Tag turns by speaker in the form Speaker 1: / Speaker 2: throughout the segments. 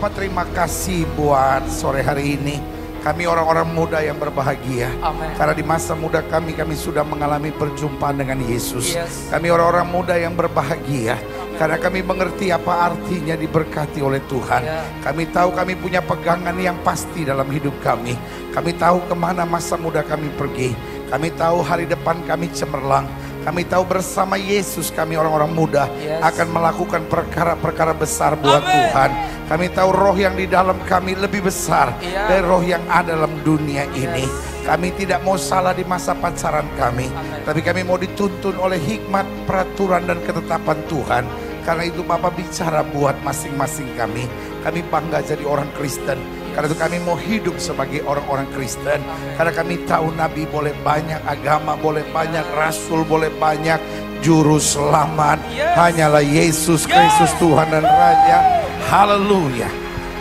Speaker 1: Bapak terima kasih buat sore hari ini. Kami orang-orang muda yang berbahagia.
Speaker 2: Amen.
Speaker 1: Karena di masa muda kami sudah mengalami perjumpaan dengan Yesus.
Speaker 2: Yes.
Speaker 1: Kami orang-orang muda yang berbahagia. Karena kami mengerti apa artinya diberkati oleh Tuhan.
Speaker 2: Yeah.
Speaker 1: Kami tahu kami punya pegangan yang pasti dalam hidup kami. Kami tahu kemana masa muda kami pergi. Kami tahu hari depan kami cemerlang. Kami tahu bersama Yesus kami orang-orang muda akan melakukan perkara-perkara besar buat Tuhan. Kami tahu roh yang di dalam kami lebih besar dari roh yang ada dalam dunia ini. Kami tidak mau salah di masa pacaran kami. Tapi kami mau dituntun oleh hikmat, peraturan dan ketetapan Tuhan. Karena itu Bapak bicara buat masing-masing kami. Kami bangga jadi orang Kristen. Karena itu kami mau hidup sebagai orang-orang Kristen. Karena kami tahu Nabi boleh banyak, agama boleh banyak, Rasul boleh banyak, Juru Selamat hanyalah Yesus Kristus Tuhan dan Raja. Haleluya.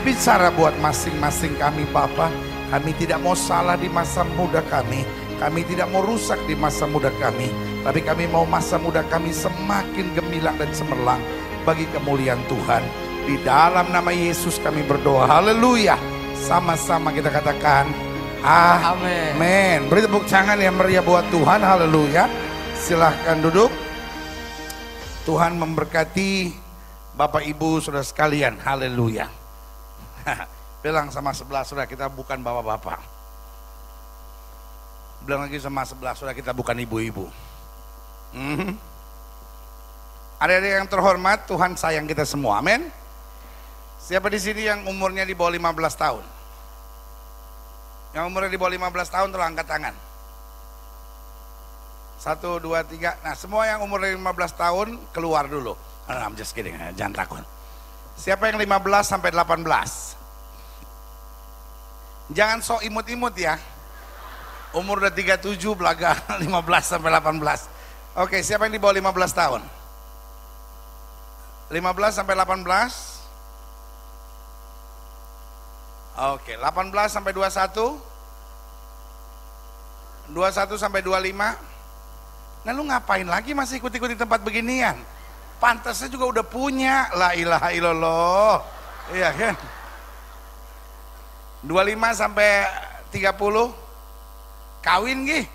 Speaker 1: Bicara buat masing-masing kami Bapa. Kami tidak mau salah di masa muda kami. Kami tidak mau rusak di masa muda kami. Tapi kami mau masa muda kami semakin gemilang dan cemerlang bagi kemuliaan Tuhan. Di dalam nama Yesus kami berdoa. Haleluya. Sama-sama kita katakan amin. Beri tepuk tangan yang meriah buat Tuhan. Haleluya. Silahkan duduk. Tuhan memberkati Bapak Ibu saudara sekalian. Haleluya. Bilang sama sebelah saudara, kita bukan bapak-bapak. Bilang lagi sama sebelah saudara, kita bukan ibu-ibu. Adik-adik yang terhormat, Tuhan sayang kita semua. Amin. Siapa di sini yang umurnya di bawah 15 tahun? Yang umurnya di bawah 15 tahun tolong angkat tangan. 1, 2, 3. Nah, semua yang umurnya 15 tahun keluar dulu. I'm just kidding, jangan takut. Siapa yang 15 sampai 18? Jangan sok imut-imut ya. Umur udah 37 belaga 15 sampai 18. Oke, siapa yang di bawah 15 tahun? 15 sampai 18? Oke, 18 sampai 21? 21 sampai 25? Nah lu ngapain lagi masih ikut-ikut di tempat beginian? Pantasnya juga udah punya. La ilaha illallah. Iya kan? 25 sampai 30? Kawin gih?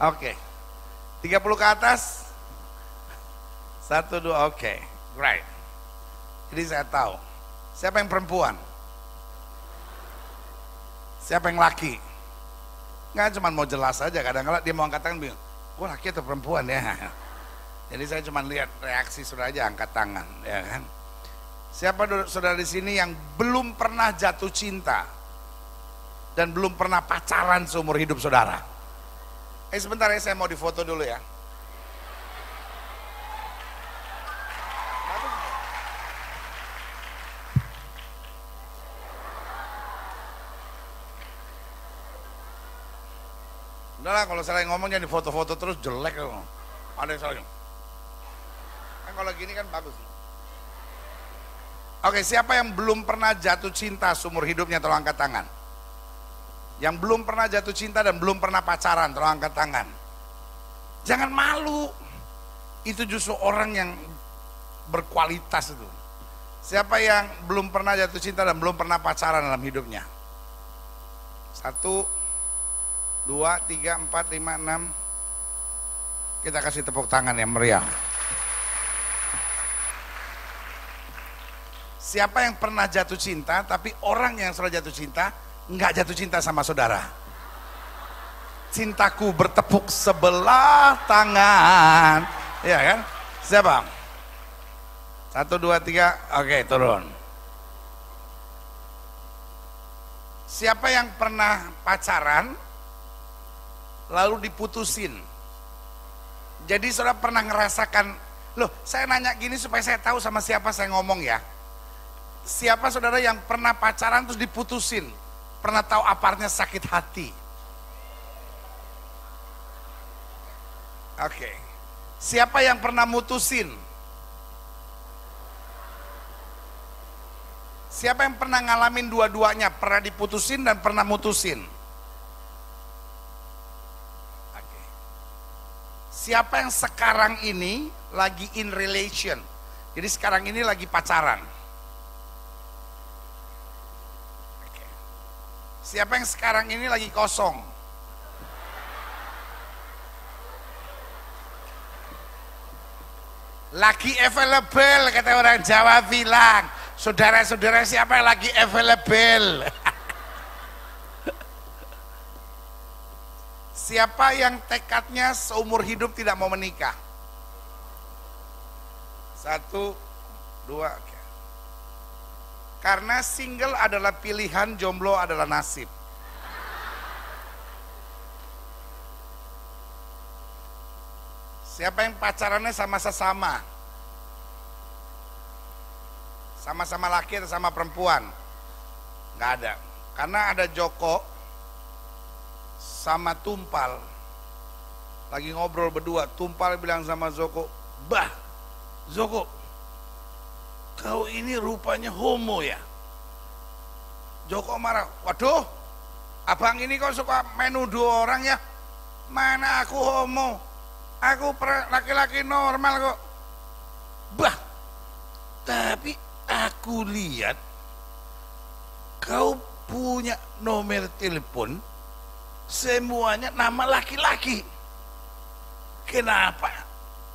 Speaker 1: Oke. 30 ke atas? 1, 2, oke. Right. Jadi saya tahu. Siapa yang perempuan? Siapa yang laki? Nggak, cuma mau jelas aja. Kadang-kadang dia mau angkat tangan bilang, gue laki atau perempuan ya? Jadi saya cuma lihat reaksi saudara aja angkat tangan, ya kan? Siapa saudara di sini yang belum pernah jatuh cinta dan belum pernah pacaran seumur hidup saudara? Sebentar ya, saya mau difoto dulu ya. Udahlah, kalau saya ngomong jangan difoto-foto terus, jelek loh. Ada yang salah. Kan kalau gini kan bagus. Oke, siapa yang belum pernah jatuh cinta seumur hidupnya, tolong angkat tangan. Yang belum pernah jatuh cinta dan belum pernah pacaran, tolong angkat tangan. Jangan malu. Itu justru orang yang berkualitas itu. Siapa yang belum pernah jatuh cinta dan belum pernah pacaran dalam hidupnya? 1, 2, 3, 4, 5, 6. Kita kasih tepuk tangan yang meriah. Siapa yang pernah jatuh cinta, tapi orang yang sudah jatuh cinta nggak jatuh cinta sama saudara? Cintaku bertepuk sebelah tangan, ya kan? Siapa? 1, 2, 3, oke, turun. Siapa yang pernah pacaran lalu diputusin? Jadi saudara pernah ngerasakan, loh saya nanya gini supaya saya tahu sama siapa saya ngomong ya. Siapa saudara yang pernah pacaran terus diputusin? Pernah tahu apa artinya sakit hati? Oke. Siapa yang pernah mutusin? Siapa yang pernah ngalamin dua-duanya? Pernah diputusin dan pernah mutusin? Siapa yang sekarang ini lagi in relation? Jadi sekarang ini lagi pacaran. Oke. Siapa yang sekarang ini lagi kosong? Lagi available, kata orang Jawa bilang. Saudara-saudara, siapa yang lagi available? Siapa yang tekadnya seumur hidup tidak mau menikah? 1, 2. Karena single adalah pilihan, jomblo adalah nasib. Siapa yang pacarannya sama sesama? Sama-sama laki atau sama perempuan? Nggak ada. Karena ada Joko sama Tumpal lagi ngobrol berdua. Tumpal bilang sama Joko, "Bah, Joko, kau ini rupanya homo ya?" Joko marah, "Waduh, abang ini kok suka menuduh orang ya? Mana aku homo? Aku laki-laki normal kok." "Bah, tapi aku lihat kau punya nomor telepon semuanya nama laki-laki. Kenapa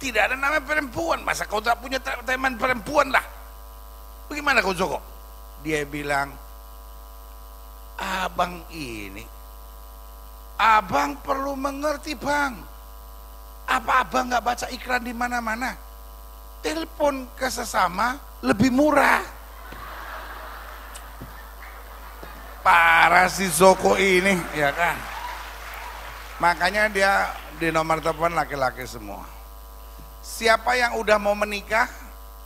Speaker 1: tidak ada nama perempuan? Masa kau tak punya teman perempuan lah? Bagaimana kau, Joko?" Dia bilang, "Abang ini, abang perlu mengerti, Bang. Apa abang nggak baca iklan di mana-mana? Telepon ke sesama lebih murah." Parah si Joko ini, ya kan? Makanya dia di nomor telepon laki-laki semua. Siapa yang udah mau menikah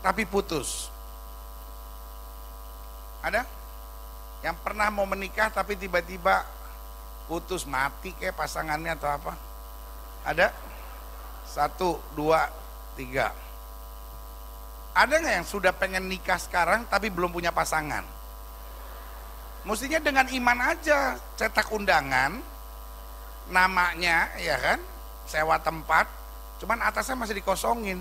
Speaker 1: tapi putus? Ada? Yang pernah mau menikah tapi tiba-tiba putus, mati kayak pasangannya atau apa? Ada? 1, 2, 3. Ada nggak yang sudah pengen nikah sekarang tapi belum punya pasangan? Mestinya dengan iman aja, cetak undangan, namanya, ya kan, sewa tempat, cuman atasnya masih dikosongin.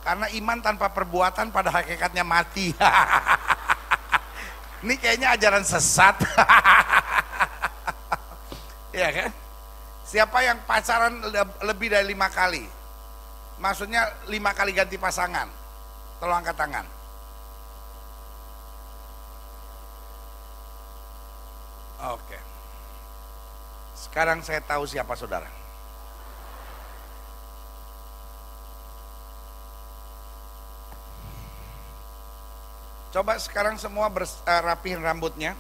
Speaker 1: Karena iman tanpa perbuatan pada hakikatnya mati. Ini kayaknya ajaran sesat. Ya kan? Siapa yang pacaran lebih dari 5 kali? Maksudnya 5 kali ganti pasangan? Tolong angkat tangan. Oke. Sekarang saya tahu siapa saudara. Coba sekarang semua rapihin rambutnya.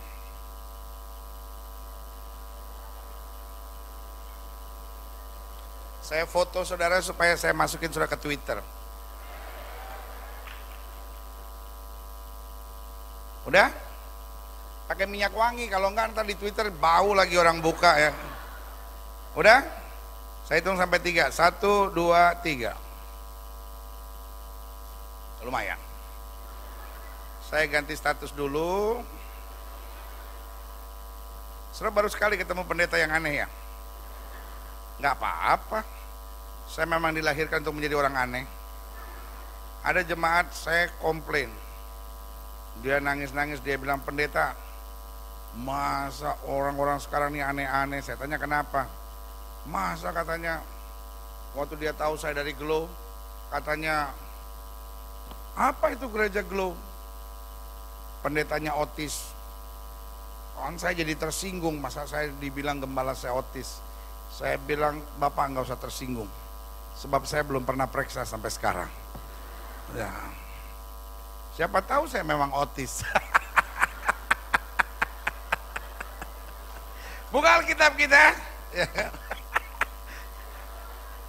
Speaker 1: Saya foto saudara supaya saya masukin saudara ke Twitter. Udah? Pakai minyak wangi, kalau enggak ntar di Twitter bau lagi orang buka ya. Udah? Saya hitung sampai 3. 1, 2, 3. Lumayan. Saya ganti status dulu. Saudara baru sekali ketemu pendeta yang aneh ya? Nggak apa-apa. Saya memang dilahirkan untuk menjadi orang aneh. Ada jemaat saya komplain. Dia nangis-nangis, dia bilang, "Pendeta, masa orang-orang sekarang ini aneh-aneh?" Saya tanya kenapa. Masa katanya, waktu dia tahu saya dari Glow, katanya, "Apa itu gereja Glow?" Pendetanya otis. Kan saya jadi tersinggung, masa saya dibilang gembala saya otis. Saya bilang, "Bapak nggak usah tersinggung, sebab saya belum pernah periksa sampai sekarang." Ya, siapa tahu saya memang otis. Buka Alkitab kita.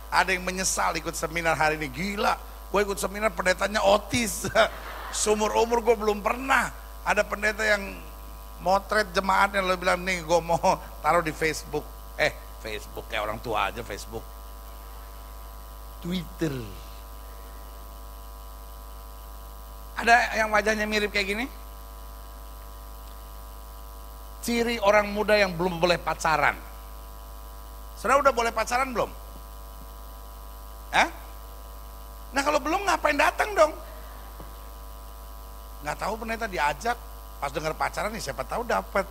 Speaker 1: Ada yang menyesal ikut seminar hari ini. Gila, gue ikut seminar pendetanya otis. Seumur umur gue belum pernah. Ada pendeta yang motret jemaatnya, lo bilang, "Nih gue mau taruh di Facebook." Facebook kayak orang tua aja, Facebook. Twitter. Ada yang wajahnya mirip kayak gini? Ciri orang muda yang belum boleh pacaran. Saudara udah boleh pacaran belum? Hah? Nah kalau belum ngapain datang dong? Nggak tahu pendeta diajak, pas dengar pacaran nih siapa tahu dapat.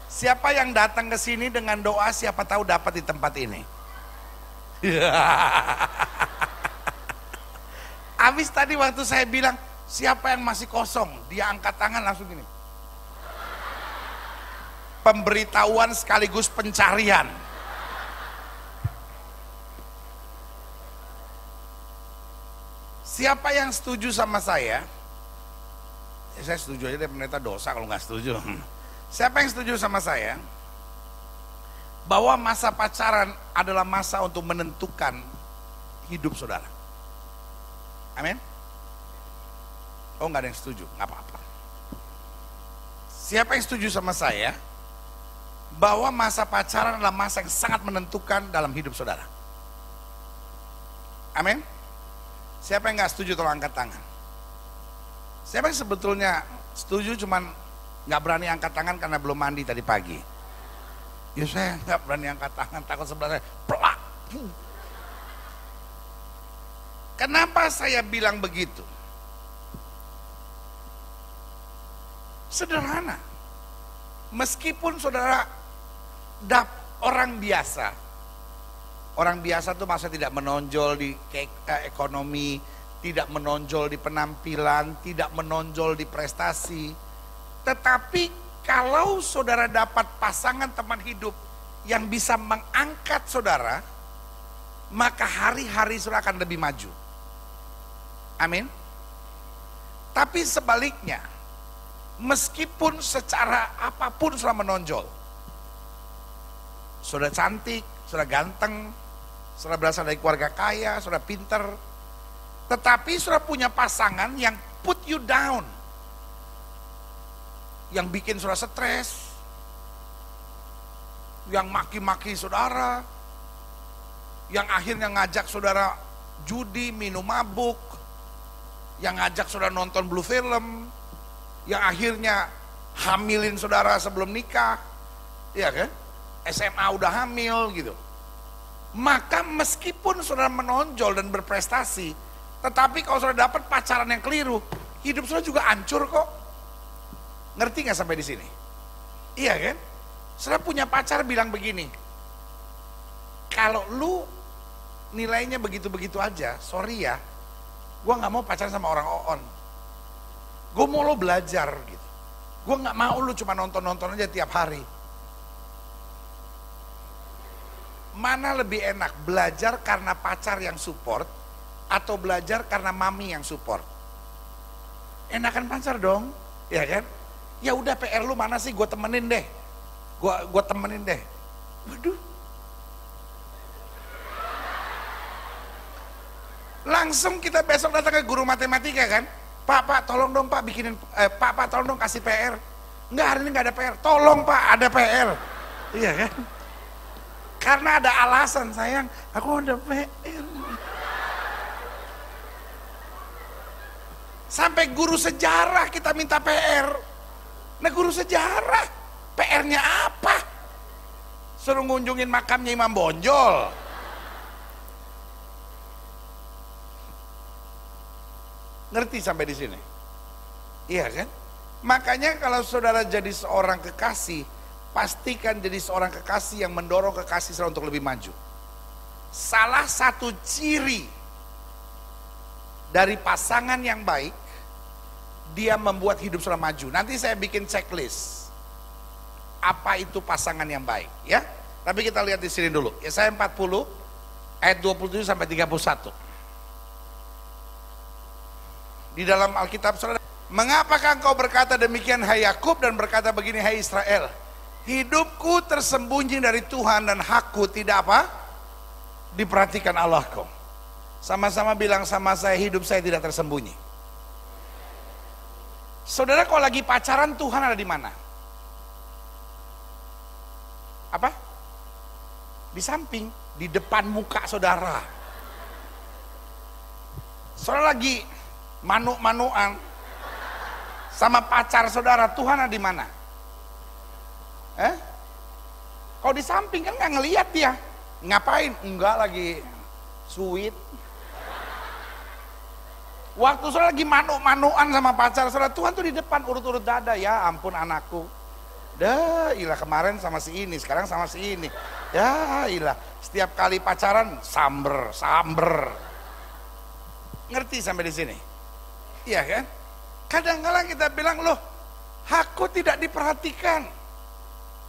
Speaker 1: Siapa yang datang ke sini dengan doa siapa tahu dapat di tempat ini. Habis tadi waktu saya bilang siapa yang masih kosong, dia angkat tangan langsung gini. Pemberitahuan sekaligus pencarian. Siapa yang setuju sama saya? Ya, saya setuju aja deh, pendeta dosa kalau nggak setuju. Siapa yang setuju sama saya? Bahwa masa pacaran adalah masa untuk menentukan hidup saudara. Amin? Oh nggak ada yang setuju, nggak apa-apa. Siapa yang setuju sama saya? Bahwa masa pacaran adalah masa yang sangat menentukan dalam hidup saudara. Amin? Siapa yang nggak setuju tolong angkat tangan. Siapa yang sebetulnya setuju cuman nggak berani angkat tangan karena belum mandi tadi pagi. Ya saya nggak berani angkat tangan, takut sebelah saya pelak. Kenapa saya bilang begitu? Sederhana. Meskipun saudara orang biasa, orang biasa itu masa tidak menonjol di ekonomi, tidak menonjol di penampilan, tidak menonjol di prestasi. Tetapi kalau saudara dapat pasangan teman hidup yang bisa mengangkat saudara, maka hari-hari saudara akan lebih maju. Amin. Tapi sebaliknya, meskipun secara apapun saudara menonjol, saudara cantik, saudara ganteng, saudara berasal dari keluarga kaya, saudara pinter, tetapi saudara punya pasangan yang put you down, yang bikin saudara stres, yang maki-maki saudara, yang akhirnya ngajak saudara judi, minum mabuk, yang ngajak saudara nonton blue film, yang akhirnya hamilin saudara sebelum nikah, iya kan? SMA udah hamil gitu. Maka meskipun saudara menonjol dan berprestasi, tetapi kalau saudara dapat pacaran yang keliru, hidup saudara juga hancur kok. Ngerti nggak sampai di sini? Iya kan? Saudara punya pacar bilang begini, kalau lu nilainya begitu-begitu aja, sorry ya, gue nggak mau pacaran sama orang on. Gue mau lo belajar gitu. Gue nggak mau lu cuma nonton-nonton aja tiap hari. Mana lebih enak, belajar karena pacar yang support atau belajar karena mami yang support? Enakan pacar dong, ya kan? Ya udah PR lu mana sih, gue temenin deh. Gue temenin deh. Waduh. Langsung kita besok datang ke guru matematika kan? Pak, tolong dong Pak bikinin, Pak, tolong dong kasih PR. Enggak, hari ini enggak ada PR. Tolong Pak, ada PR. Iya kan? Karena ada alasan, sayang, aku ada PR. Sampai guru sejarah kita minta PR. Nah guru sejarah, PR-nya apa? Suruh ngunjungin makamnya Imam Bonjol. Ngerti sampai di sini? Iya kan? Makanya kalau saudara jadi seorang kekasih, pastikan jadi seorang kekasih yang mendorong kekasih saudara untuk lebih maju. Salah satu ciri dari pasangan yang baik, dia membuat hidup saudara maju. Nanti saya bikin checklist. Apa itu pasangan yang baik, ya? Tapi kita lihat di sini dulu. Yesaya 40 ayat 27 sampai 31. Di dalam Alkitab saudara, mengapakah engkau berkata demikian hai Yakub dan berkata begini hai Israel? Hidupku tersembunyi dari Tuhan dan hakku tidak apa? Diperhatikan Allahku. Sama-sama bilang sama saya, hidup saya tidak tersembunyi. Saudara kalau lagi pacaran, Tuhan ada di mana? Apa? Di samping, di depan muka saudara. Saudara lagi manu-manuan sama pacar saudara, Tuhan ada di mana? Kalau di samping kan nggak ngelihat dia. Ngapain? Enggak, lagi Sweet. Waktu saudara lagi manu-manuan sama pacar saudara, Tuhan tuh di depan urut-urut dada. Ya ampun anakku. Dah ilah, kemarin sama si ini, sekarang sama si ini. Ya ilah, setiap kali pacaran samber. Ngerti sampai di sini? Iya kan? Kadang-kadang kita bilang, loh, aku tidak diperhatikan.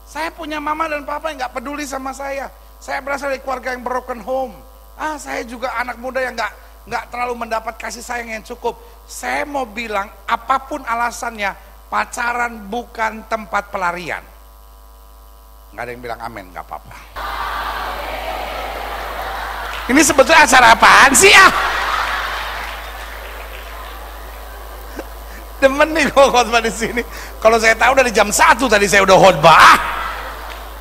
Speaker 1: Saya punya mama dan papa yang nggak peduli sama saya. Saya berasal dari keluarga yang broken home. Saya juga anak muda yang nggak terlalu mendapat kasih sayang yang cukup. Saya mau bilang, apapun alasannya, pacaran bukan tempat pelarian. Nggak ada yang bilang amin, nggak apa-apa. Ini sebetulnya acara apaan sih ya? Demen nih gua khotbah di sini. Kalau saya tahu dari jam 1 tadi saya udah khotbah.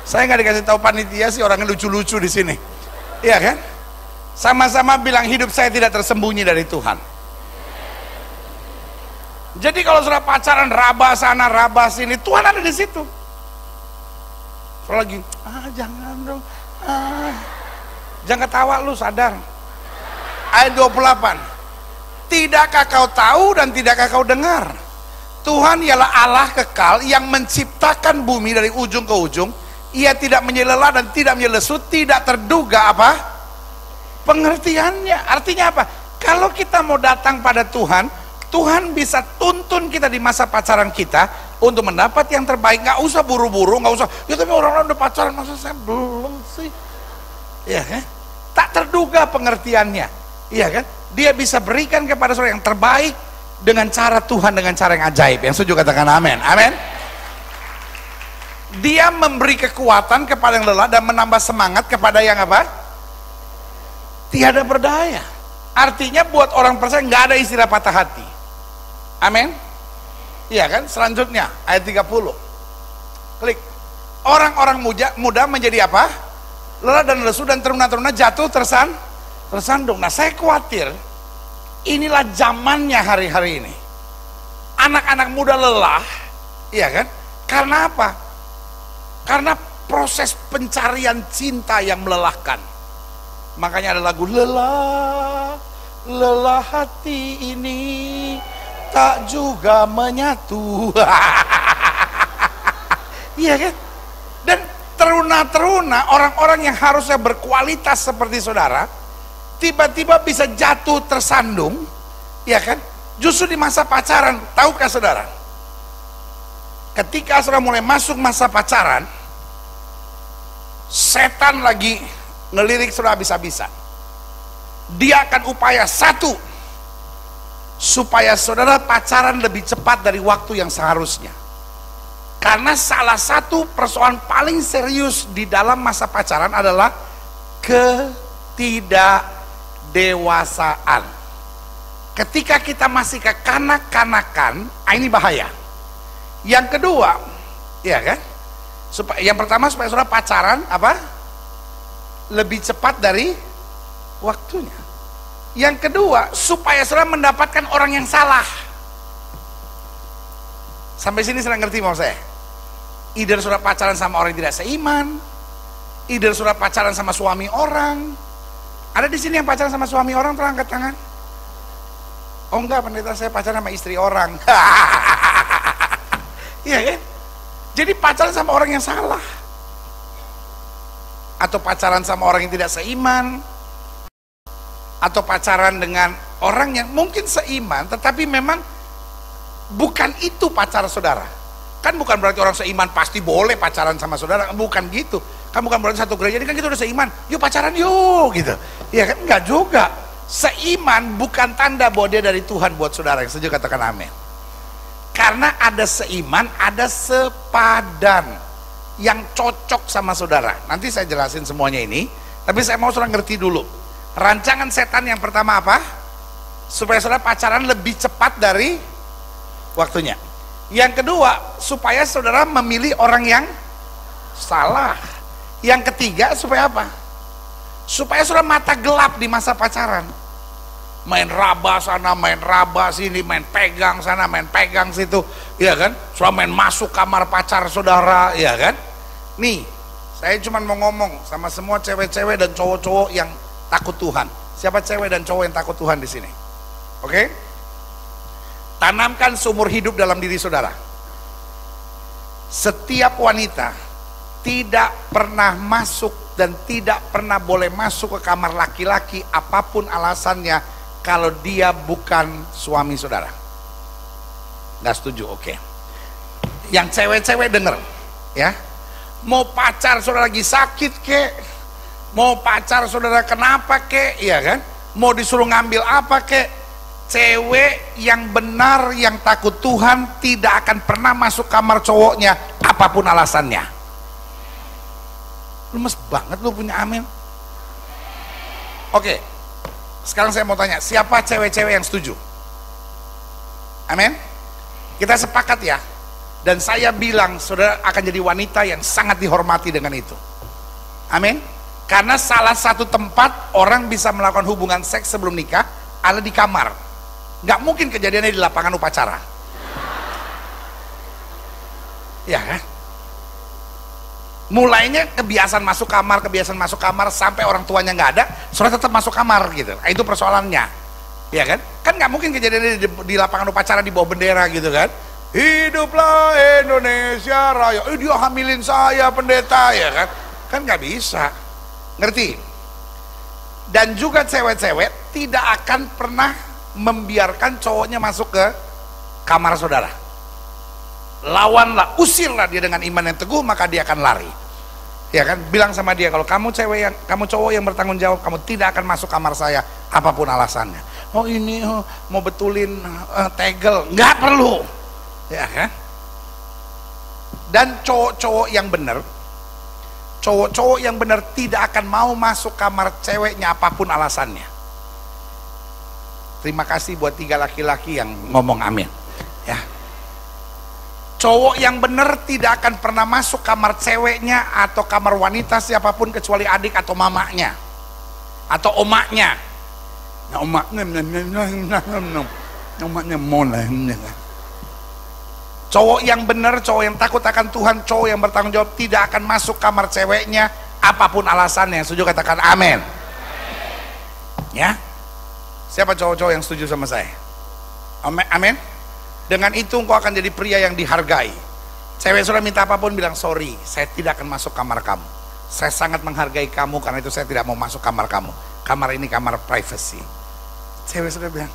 Speaker 1: Saya nggak dikasih tahu panitia sih, orangnya lucu-lucu di sini. Iya kan? Sama-sama bilang hidup saya tidak tersembunyi dari Tuhan. Jadi kalau sudah pacaran raba sana raba sini, Tuhan ada di situ. Kalau lagi, jangan dong, jangan ketawa lu, sadar. Ayat 28. Tidakkah kau tahu dan tidakkah kau dengar? Tuhan ialah Allah kekal yang menciptakan bumi dari ujung ke ujung. Ia tidak menyelah dan tidak menyelesu, tidak terduga apa? Pengertiannya. Artinya apa? Kalau kita mau datang pada Tuhan, Tuhan bisa tuntun kita di masa pacaran kita untuk mendapat yang terbaik. Nggak usah buru-buru, nggak usah, ya tapi orang-orang udah pacaran, masa saya belum sih? Iya kan? Tak terduga pengertiannya. Iya kan? Dia bisa berikan kepada seorang yang terbaik dengan cara Tuhan, dengan cara yang ajaib. Yang setuju katakan amin. Amin. Dia memberi kekuatan kepada yang lelah dan menambah semangat kepada yang apa? Tiada berdaya. Artinya buat orang percaya nggak ada istilah patah hati. Amin. Iya kan? Selanjutnya ayat 30. Klik. Orang-orang muda menjadi apa? Lelah dan lesu, dan teruna-teruna jatuh tersandung. Nah, saya khawatir inilah zamannya hari-hari ini. Anak-anak muda lelah, iya kan? Karena apa? Karena proses pencarian cinta yang melelahkan. Makanya ada lagu lelah hati ini tak juga menyatu. Iya kan? Dan teruna-teruna, orang-orang yang harusnya berkualitas seperti saudara, tiba-tiba bisa jatuh tersandung, ya kan? Justru di masa pacaran. Tahukah saudara, ketika saudara mulai masuk masa pacaran, setan lagi ngelirik saudara habis-habisan. Dia akan upaya satu, supaya saudara pacaran lebih cepat dari waktu yang seharusnya. Karena salah satu persoalan paling serius di dalam masa pacaran adalah ketidakdewasaan. Ketika kita masih kekanak-kanakan, ini bahaya. Yang kedua, ya kan? Yang pertama, supaya saudara pacaran apa? Lebih cepat dari waktunya. Yang kedua, supaya saudara mendapatkan orang yang salah. Sampai sini saudara ngerti mau saya? Either saudara pacaran sama orang yang tidak seiman, either saudara pacaran sama suami orang. Ada di sini yang pacaran sama suami orang, tolong angkat tangan. Oh enggak, pendeta, saya pacaran sama istri orang. Iya kan? Jadi pacaran sama orang yang salah, atau pacaran sama orang yang tidak seiman, atau pacaran dengan orang yang mungkin seiman tetapi memang bukan itu pacar saudara. Kan bukan berarti orang seiman pasti boleh pacaran sama saudara, bukan gitu. Kan bukan berarti satu gereja ini kan kita udah seiman, yuk pacaran yuk gitu. Ya kan, enggak juga. Seiman bukan tanda bahwa dia dari Tuhan buat saudara. Yang setuju katakan amin. Karena ada seiman, ada sepadan yang cocok sama saudara. Nanti saya jelasin semuanya ini, tapi saya mau saudara ngerti dulu. Rancangan setan yang pertama apa? Supaya saudara pacaran lebih cepat dari waktunya. Yang kedua, supaya saudara memilih orang yang salah. Yang ketiga, supaya apa? Supaya saudara mata gelap di masa pacaran. Main raba sana, main raba sini, main pegang sana, main pegang situ, iya kan? Saudara main masuk kamar pacar saudara, iya kan? Nih, saya cuma mau ngomong sama semua cewek-cewek dan cowok-cowok yang takut Tuhan. Siapa cewek dan cowok yang takut Tuhan di sini? Oke? Tanamkan seumur hidup dalam diri saudara. Setiap wanita tidak pernah masuk dan tidak pernah boleh masuk ke kamar laki-laki apapun alasannya kalau dia bukan suami saudara. Nggak setuju? Oke. Yang cewek-cewek denger ya, mau pacar saudara lagi sakit kek, mau pacar saudara kenapa kek, iya kan, mau disuruh ngambil apa kek, cewek yang benar yang takut Tuhan tidak akan pernah masuk kamar cowoknya apapun alasannya. Lemes banget lu punya amin. Oke, sekarang saya mau tanya, siapa cewek-cewek yang setuju? Amin. Kita sepakat ya. Dan saya bilang saudara akan jadi wanita yang sangat dihormati dengan itu. Amin. Karena salah satu tempat orang bisa melakukan hubungan seks sebelum nikah adalah di kamar. Nggak mungkin kejadiannya di lapangan upacara. Ya kan? Mulainya kebiasaan masuk kamar sampai orang tuanya nggak ada, saudara tetap masuk kamar gitu. Nah, itu persoalannya. Ya kan? Kan nggak mungkin kejadiannya di lapangan upacara di bawah bendera gitu kan? Hiduplah Indonesia Raya. Dia hamilin saya pendeta, ya kan? Kan nggak bisa. Ngerti? Dan juga cewek-cewek tidak akan pernah membiarkan cowoknya masuk ke kamar saudara. Lawanlah, usirlah dia dengan iman yang teguh, maka dia akan lari. Ya kan? Bilang sama dia, kalau kamu cowok yang bertanggung jawab, kamu tidak akan masuk kamar saya apapun alasannya. Oh ini mau betulin tegel, nggak perlu. Ya kan? Dan cowok-cowok yang benar tidak akan mau masuk kamar ceweknya apapun alasannya. Terima kasih buat 3 laki-laki yang ngomong amin ya. Cowok yang benar tidak akan pernah masuk kamar ceweknya atau kamar wanita siapapun kecuali adik atau mamanya atau omaknya. Nah, omaknya mulai. Cowok yang benar, cowok yang takut akan Tuhan, cowok yang bertanggung jawab tidak akan masuk kamar ceweknya apapun alasannya. Setuju katakan amin. Ya. Siapa cowok-cowok yang setuju sama saya? Amin. Dengan itu engkau akan jadi pria yang dihargai. Cewek sudah minta apapun bilang sorry, saya tidak akan masuk kamar kamu. Saya sangat menghargai kamu, karena itu saya tidak mau masuk kamar kamu. Kamar ini kamar privacy. Cewek sudah bilang,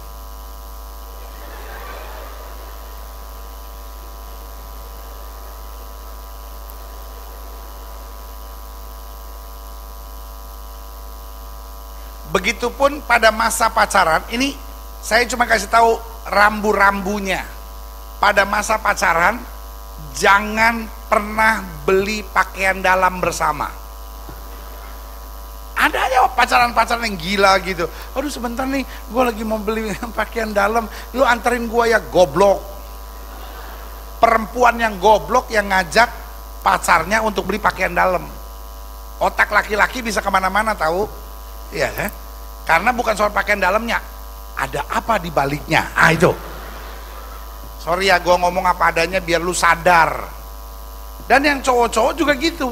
Speaker 1: begitupun pada masa pacaran. Ini saya cuma kasih tahu rambu-rambunya. Pada masa pacaran jangan pernah beli pakaian dalam bersama. Ada aja pacaran-pacaran yang gila gitu. Aduh sebentar nih, gue lagi mau beli pakaian dalam, lu anterin gue ya. Goblok. Perempuan yang goblok yang ngajak pacarnya untuk beli pakaian dalam. Otak laki-laki bisa kemana-mana tahu. Iya kan? Karena bukan soal pakaian dalamnya, ada apa di baliknya. Ah itu. Sorry ya, gue ngomong apa adanya biar lu sadar. Dan yang cowok-cowok juga gitu.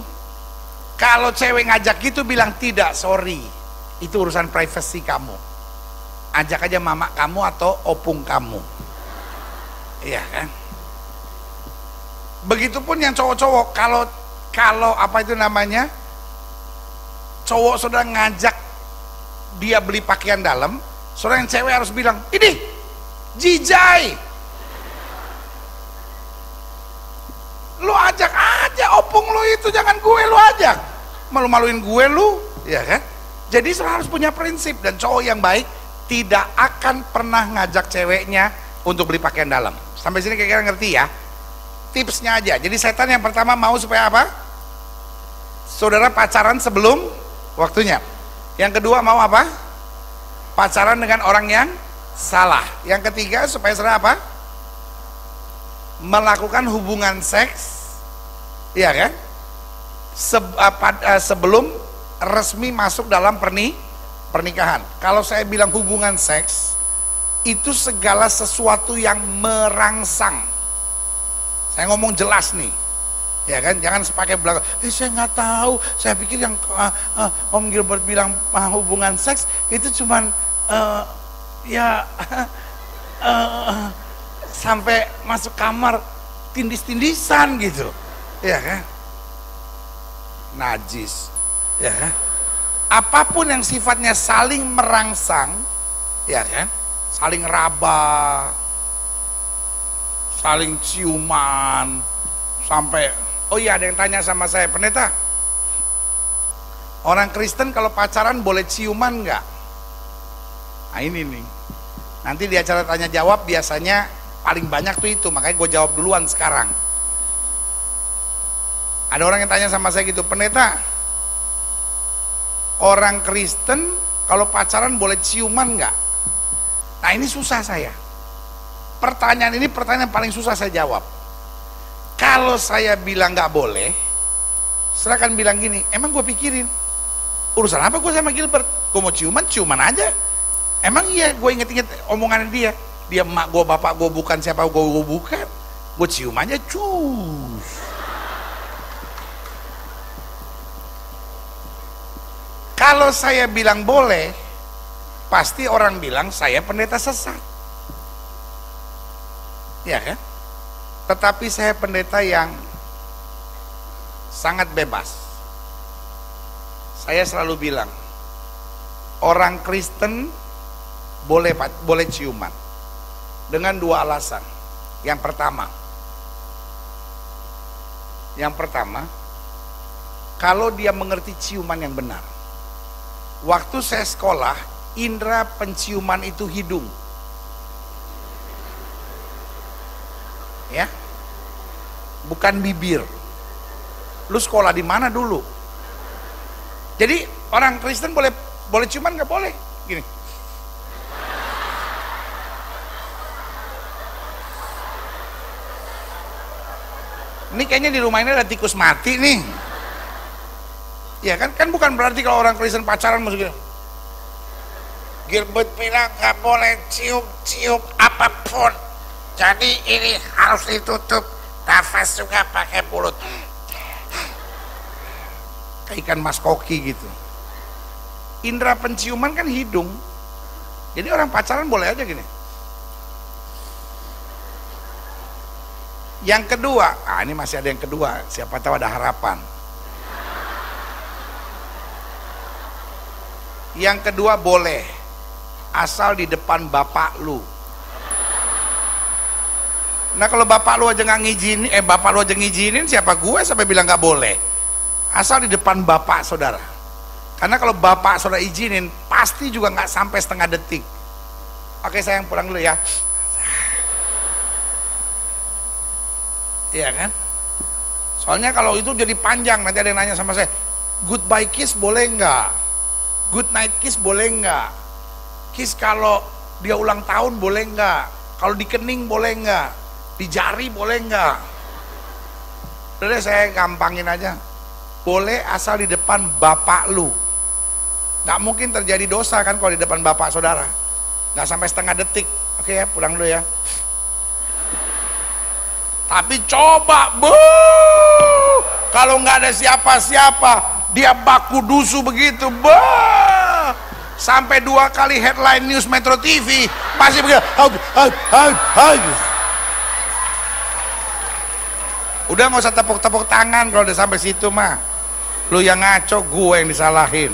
Speaker 1: Kalau cewek ngajak gitu bilang tidak, sorry, itu urusan privasi kamu. Ajak aja mama kamu atau opung kamu. Iya kan? Begitupun yang cowok-cowok, kalau apa itu namanya, cowok sudah ngajak dia beli pakaian dalam, saudara yang cewek harus bilang, ini jijai, lu ajak aja opung lu itu, jangan gue lu ajak, malu-maluin gue lu, ya kan? Jadi saudara harus punya prinsip. Dan cowok yang baik tidak akan pernah ngajak ceweknya untuk beli pakaian dalam. Sampai sini kira-kira ngerti ya? Tipsnya aja. Jadi setan yang pertama mau supaya apa? Saudara pacaran sebelum waktunya. Yang kedua mau apa? Pacaran dengan orang yang salah. Yang ketiga supaya saudara apa? Melakukan hubungan seks, iya kan? Sebelum resmi masuk dalam pernikahan. Kalau saya bilang hubungan seks, itu segala sesuatu yang merangsang. Saya ngomong jelas nih, Ya kan, jangan pakai belakang. Saya nggak tahu. Saya pikir yang Om Gilbert bilang hubungan seks itu cuman ya sampai masuk kamar tindis-tindisan gitu, ya kan? Najis, ya kan? Apapun yang sifatnya saling merangsang, ya kan? Saling raba, saling ciuman, sampai oh iya, ada yang tanya sama saya, pendeta, orang Kristen kalau pacaran boleh ciuman nggak? Nah ini nih, nanti di acara tanya jawab biasanya paling banyak tuh itu, makanya gue jawab duluan sekarang. Ada orang yang tanya sama saya gitu, pendeta, orang Kristen kalau pacaran boleh ciuman nggak? Nah ini susah saya. Pertanyaan ini pertanyaan paling susah saya jawab. Kalau saya bilang nggak boleh, silakan bilang gini, emang gue pikirin urusan apa gue sama Gilbert? Gue mau ciuman, ciuman aja. Emang iya gue inget-inget omongan dia emak gue, bapak gue bukan, siapa gue bukan, gue cium aja cus. Kalau saya bilang boleh, pasti orang bilang saya pendeta sesat, ya kan? Tetapi saya pendeta yang sangat bebas. Saya selalu bilang, orang Kristen boleh ciuman dengan dua alasan. Yang pertama, kalau dia mengerti ciuman yang benar. Waktu saya sekolah, indera penciuman itu hidung. Ya, bukan bibir. Lu sekolah di mana dulu? Jadi orang Kristen boleh ciuman nggak boleh? Gini. Ini kayaknya di rumah ini ada tikus mati nih. Ya kan bukan berarti kalau orang Kristen pacaran masuk gitu. Gilbert bilang nggak boleh cium apapun. Jadi ini harus ditutup, nafas juga pakai mulut. Kayak ikan mas koki gitu. Indra penciuman kan hidung. Jadi orang pacaran boleh aja gini. Yang kedua, ini masih ada yang kedua, siapa tahu ada harapan. Yang kedua boleh, asal di depan bapak lu. Nah kalau bapak lu aja nggak ngizinin, bapak lu aja ngizinin, siapa gue sampai bilang nggak boleh? Asal di depan bapak saudara. Karena kalau bapak saudara izinin, pasti juga nggak sampai setengah detik. Oke sayang, pulang dulu ya. Iya kan? Soalnya kalau itu jadi panjang, nanti ada yang nanya sama saya, goodbye kiss boleh nggak? Good night kiss boleh nggak? Kiss kalau dia ulang tahun boleh nggak? Kalau di kening boleh nggak? Di jari boleh nggak? Udah saya gampangin aja, boleh asal di depan bapak lu. Nggak mungkin terjadi dosa kan kalau di depan bapak saudara, nggak sampai setengah detik. Oke ya, pulang dulu ya. Tapi coba kalau nggak ada siapa-siapa, dia baku dusu begitu, sampai 2 kali headline news Metro TV masih begitu. Udah nggak usah tepuk-tepuk tangan kalau udah sampai situ mah. Lu yang ngaco, gue yang disalahin.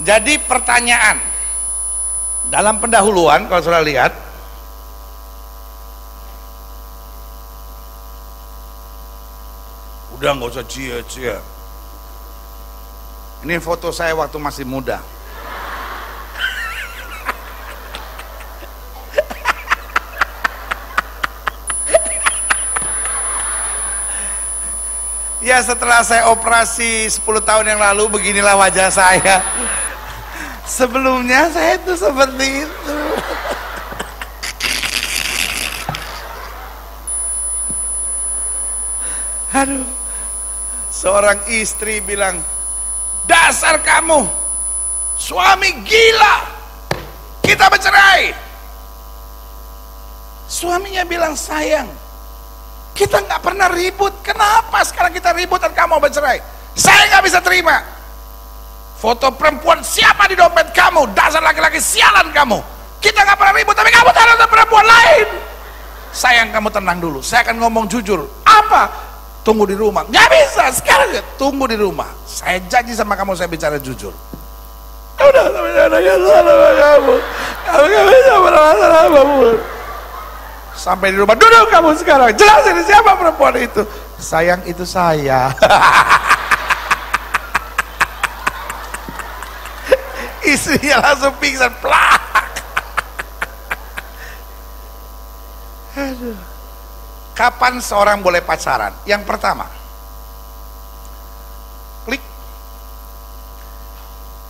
Speaker 1: Jadi pertanyaan dalam pendahuluan kalau saudara lihat, udah nggak usah cia-cia. Ini foto saya waktu masih muda. Ya setelah saya operasi 10 tahun yang lalu, beginilah wajah saya. Sebelumnya saya itu seperti itu. Aduh. Seorang istri bilang, dasar kamu suami gila, kita bercerai. Suaminya bilang, sayang, Kita nggak pernah ribut. Kenapa sekarang kita ribut dan kamu mau bercerai? Saya nggak bisa terima. Foto perempuan siapa di dompet kamu? Dasar laki-laki sialan kamu. Kita nggak pernah ribut, tapi kamu taruh ke perempuan lain. Sayang, kamu tenang dulu. Saya akan ngomong jujur. Apa? Tunggu di rumah. Nggak bisa. Sekarang tunggu di rumah. Saya janji sama kamu, saya bicara jujur. Udah, ada yang salah sama kamu. Kamu nggak bisa bermasalah apapun. Sampai di rumah, duduk kamu sekarang. Jelasin siapa perempuan itu. Sayang, itu saya. Istrinya langsung pingsan, plak. Aduh. Kapan seorang boleh pacaran? Yang pertama, klik.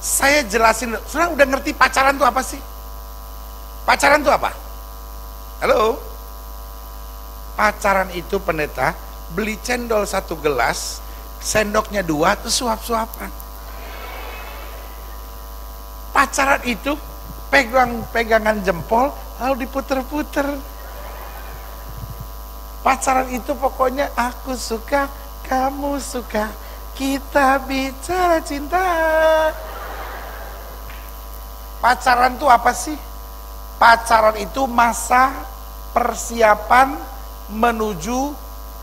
Speaker 1: Saya jelasin, saudara udah ngerti pacaran itu apa sih? Pacaran itu apa? Halo? Pacaran itu, pendeta, beli cendol 1 gelas, sendoknya 2, terus suap-suapan. Pacaran itu pegangan jempol, lalu diputer-puter. Pacaran itu pokoknya aku suka, kamu suka, kita bicara cinta. Pacaran itu apa sih? Pacaran itu masa persiapan menuju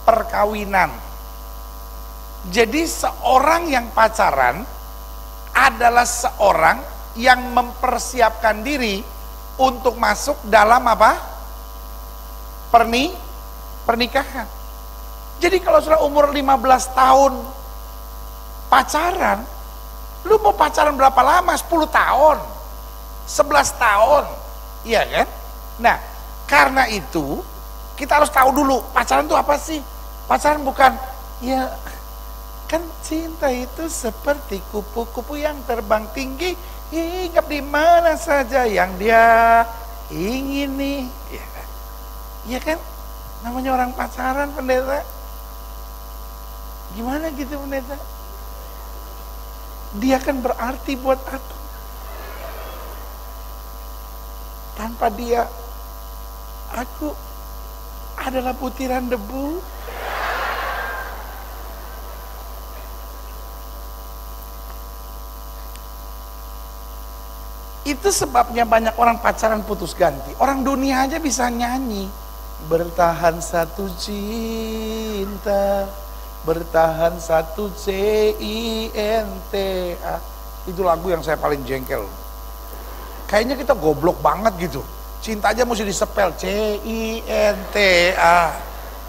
Speaker 1: perkawinan. Jadi seorang yang pacaran adalah seorang yang mempersiapkan diri untuk masuk dalam apa? Pernikahan. Jadi kalau sudah umur 15 tahun pacaran, lu mau pacaran berapa lama? 10 tahun, 11 tahun, iya kan? Nah, karena itu kita harus tahu dulu pacaran itu apa sih? Pacaran bukan, ya kan cinta itu seperti kupu-kupu yang terbang tinggi, hinggap di mana saja yang dia ingini, ya kan? Ya kan? Namanya orang pacaran, pendeta. Gimana gitu, pendeta? Dia kan berarti buat aku. Tanpa dia, aku adalah butiran debu. Itu sebabnya banyak orang pacaran putus ganti. Orang dunia aja bisa nyanyi. Bertahan satu cinta, bertahan satu cinta. Itu lagu yang saya paling jengkel. Kayaknya kita goblok banget gitu. Cinta aja mesti disepel cinta.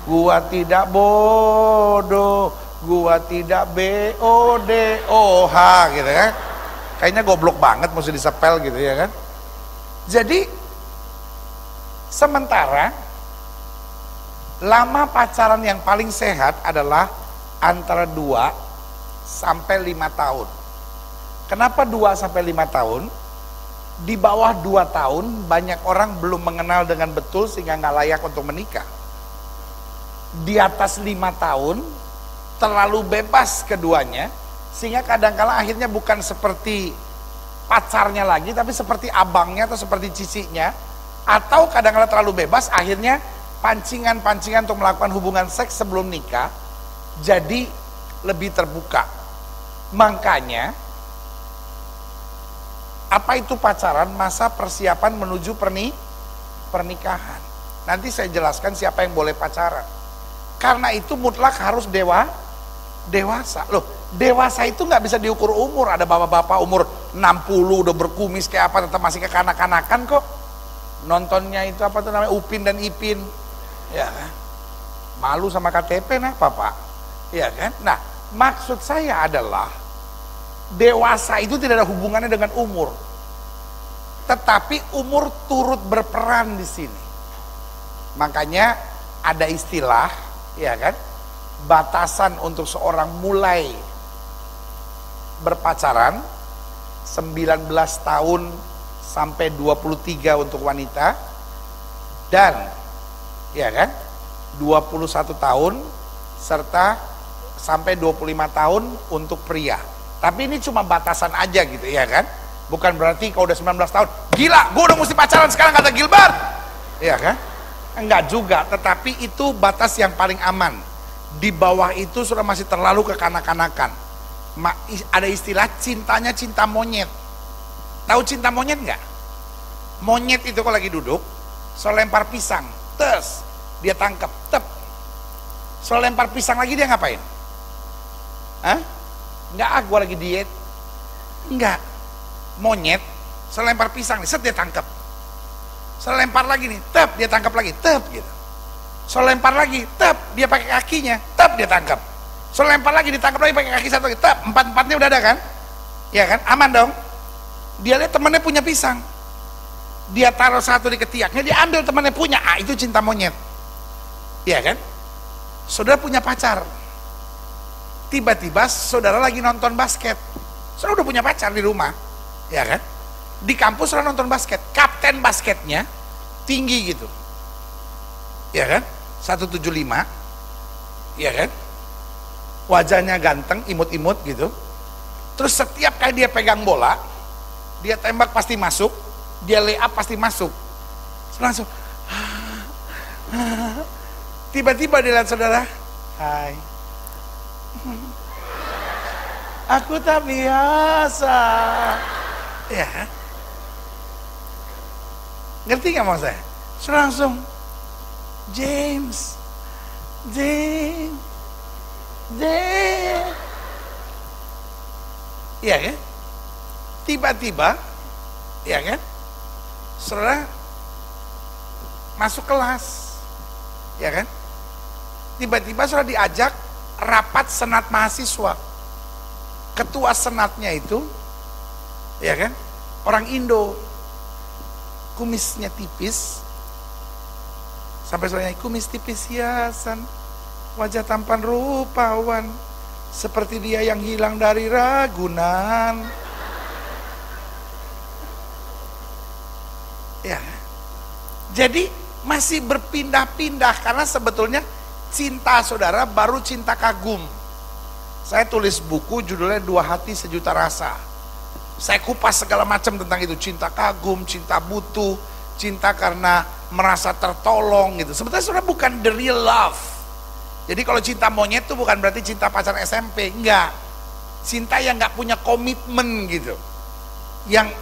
Speaker 1: Gua tidak bodoh, gua tidak bodoh gitu kan. Kayaknya goblok banget mesti disepel gitu ya kan. Jadi sementara lama pacaran yang paling sehat adalah antara 2 sampai 5 tahun. Kenapa 2 sampai 5 tahun? Di bawah 2 tahun banyak orang belum mengenal dengan betul sehingga nggak layak untuk menikah. Di atas 5 tahun terlalu bebas keduanya sehingga kadang-kala akhirnya bukan seperti pacarnya lagi tapi seperti abangnya atau seperti cicinya, atau kadang-kala terlalu bebas akhirnya pancingan-pancingan untuk melakukan hubungan seks sebelum nikah jadi lebih terbuka. Makanya apa itu pacaran? Masa persiapan menuju pernikahan. Nanti saya jelaskan siapa yang boleh pacaran. Karena itu mutlak harus dewasa. Loh, dewasa itu nggak bisa diukur umur. Ada bapak-bapak umur 60 udah berkumis kayak apa tetap masih kekanak-kanakan kok. Nontonnya itu apa tuh namanya, Upin dan Ipin. Ya kan? Malu sama KTP nah Bapak. Ya kan? Nah, maksud saya adalah dewasa itu tidak ada hubungannya dengan umur. Tetapi umur turut berperan di sini. Makanya ada istilah, ya kan? Batasan untuk seorang mulai berpacaran 19 tahun sampai 23 untuk wanita, dan ya kan 21 tahun serta sampai 25 tahun untuk pria. Tapi ini cuma batasan aja gitu ya kan. Bukan berarti kalau udah 19 tahun, gila gue udah mesti pacaran sekarang kata Gilbert, ya kan. Enggak juga, tetapi itu batas yang paling aman. Di bawah itu sudah masih terlalu kekanak-kanakan. Ada istilah cintanya cinta monyet. Tahu cinta monyet enggak? Monyet itu kalau lagi duduk, so lempar pisang, tes, dia tangkap, tep. So lempar pisang lagi dia ngapain? Hah? Enggak, gua lagi diet. Enggak. Monyet, so lempar pisang nih, set dia tangkap. So lempar lagi nih, tep, dia tangkap lagi, tep gitu. So lempar lagi, tep, dia pakai kakinya, tep, dia tangkap. So lempar lagi, ditangkap lagi pakai kaki satu lagi, tep, empat-empatnya udah ada kan? Ya kan? Aman dong. Dia lihat temannya punya pisang, dia taruh satu di ketiaknya, dia ambil temannya punya. Itu cinta monyet. Ya kan? Saudara punya pacar, tiba-tiba saudara lagi nonton basket, saudara udah punya pacar di rumah, ya kan? Di kampus saudara nonton basket, kapten basketnya tinggi gitu, ya kan? 175, ya kan? Wajahnya ganteng, imut-imut gitu. Terus setiap kali dia pegang bola, dia tembak pasti masuk, dia lay up pasti masuk. Langsung tiba-tiba dia lihat saudara, hai, aku tak biasa, ya, ngerti nggak mau saya? Langsung James, ya kan? Tiba-tiba, ya kan? Saudara masuk kelas, ya kan? Tiba-tiba saudara diajak rapat senat mahasiswa. Ketua senatnya itu, ya kan? Orang Indo, kumisnya tipis, sampai soalnya kumis tipis hiasan, wajah tampan rupawan, seperti dia yang hilang dari Ragunan. Ya, jadi masih berpindah-pindah karena sebetulnya cinta saudara baru cinta kagum. Saya tulis buku judulnya Dua Hati Sejuta Rasa. Saya kupas segala macam tentang itu, cinta kagum, cinta butuh, cinta karena merasa tertolong gitu. Sebetulnya saudara bukan the real love. Jadi kalau cinta monyet itu bukan berarti cinta pacar SMP, enggak. Cinta yang enggak punya komitmen gitu. Yang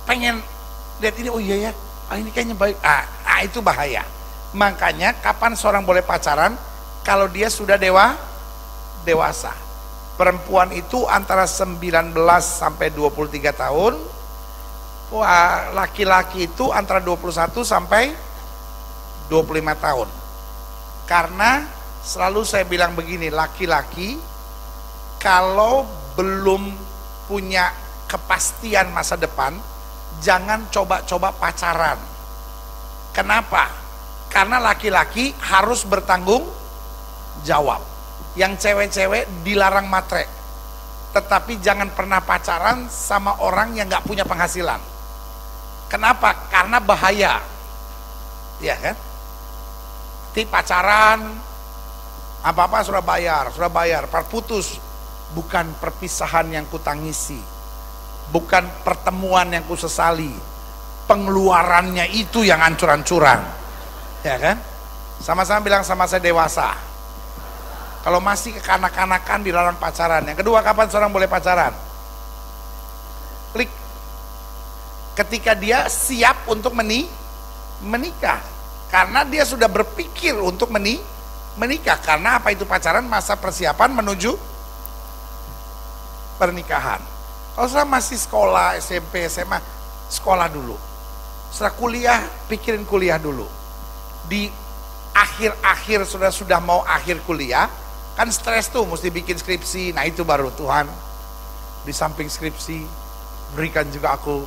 Speaker 1: pengen lihat ini, oh iya ya, ini kayaknya baik. Itu bahaya. Makanya kapan seorang boleh pacaran? Kalau dia sudah dewasa. Perempuan itu antara 19 sampai 23 tahun. Wah, laki-laki itu antara 21 sampai 25 tahun. Karena selalu saya bilang begini, laki-laki kalau belum punya kepastian masa depan, jangan coba-coba pacaran. Kenapa? Karena laki-laki harus bertanggung jawab. Yang cewek-cewek dilarang matre. Tetapi jangan pernah pacaran sama orang yang gak punya penghasilan. Kenapa? Karena bahaya. Ya kan? Pacaran, apa-apa sudah bayar, putus. Bukan perpisahan yang kutangisi, bukan pertemuan yang kusesali, pengeluarannya itu yang ancur-ancuran, ya kan? Sama-sama bilang sama saya dewasa. Kalau masih kekanak-kanakan dilarang pacaran. Yang kedua, kapan seorang boleh pacaran? Klik. Ketika dia siap untuk menikah, karena dia sudah berpikir untuk menikah. Karena apa itu pacaran? Masa persiapan menuju pernikahan. Kalau sudah masih sekolah, SMP, SMA, sekolah dulu. Setelah kuliah, pikirin kuliah dulu. Di akhir-akhir sudah mau akhir kuliah, kan stres tuh, mesti bikin skripsi. Nah itu baru Tuhan, di samping skripsi, berikan juga aku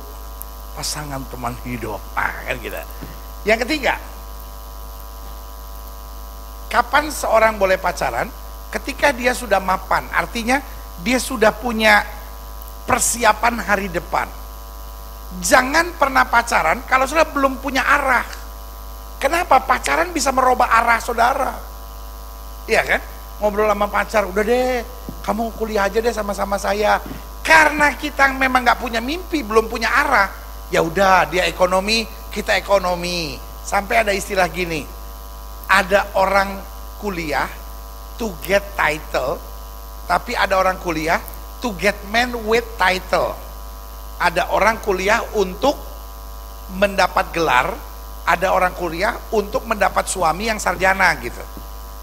Speaker 1: pasangan teman hidup. Kan gitu. Yang ketiga, kapan seorang boleh pacaran? Ketika dia sudah mapan, artinya dia sudah punya persiapan hari depan. Jangan pernah pacaran kalau sudah belum punya arah. Kenapa? Pacaran bisa merubah arah saudara. Iya kan? Ngobrol sama pacar, udah deh, kamu kuliah aja deh sama-sama saya. Karena kita memang nggak punya mimpi, belum punya arah. Ya udah, dia ekonomi, kita ekonomi. Sampai ada istilah gini, Ada orang kuliah to get title, tapi ada orang kuliah to get man with title. Ada orang kuliah untuk mendapat gelar, ada orang kuliah untuk mendapat suami yang sarjana gitu.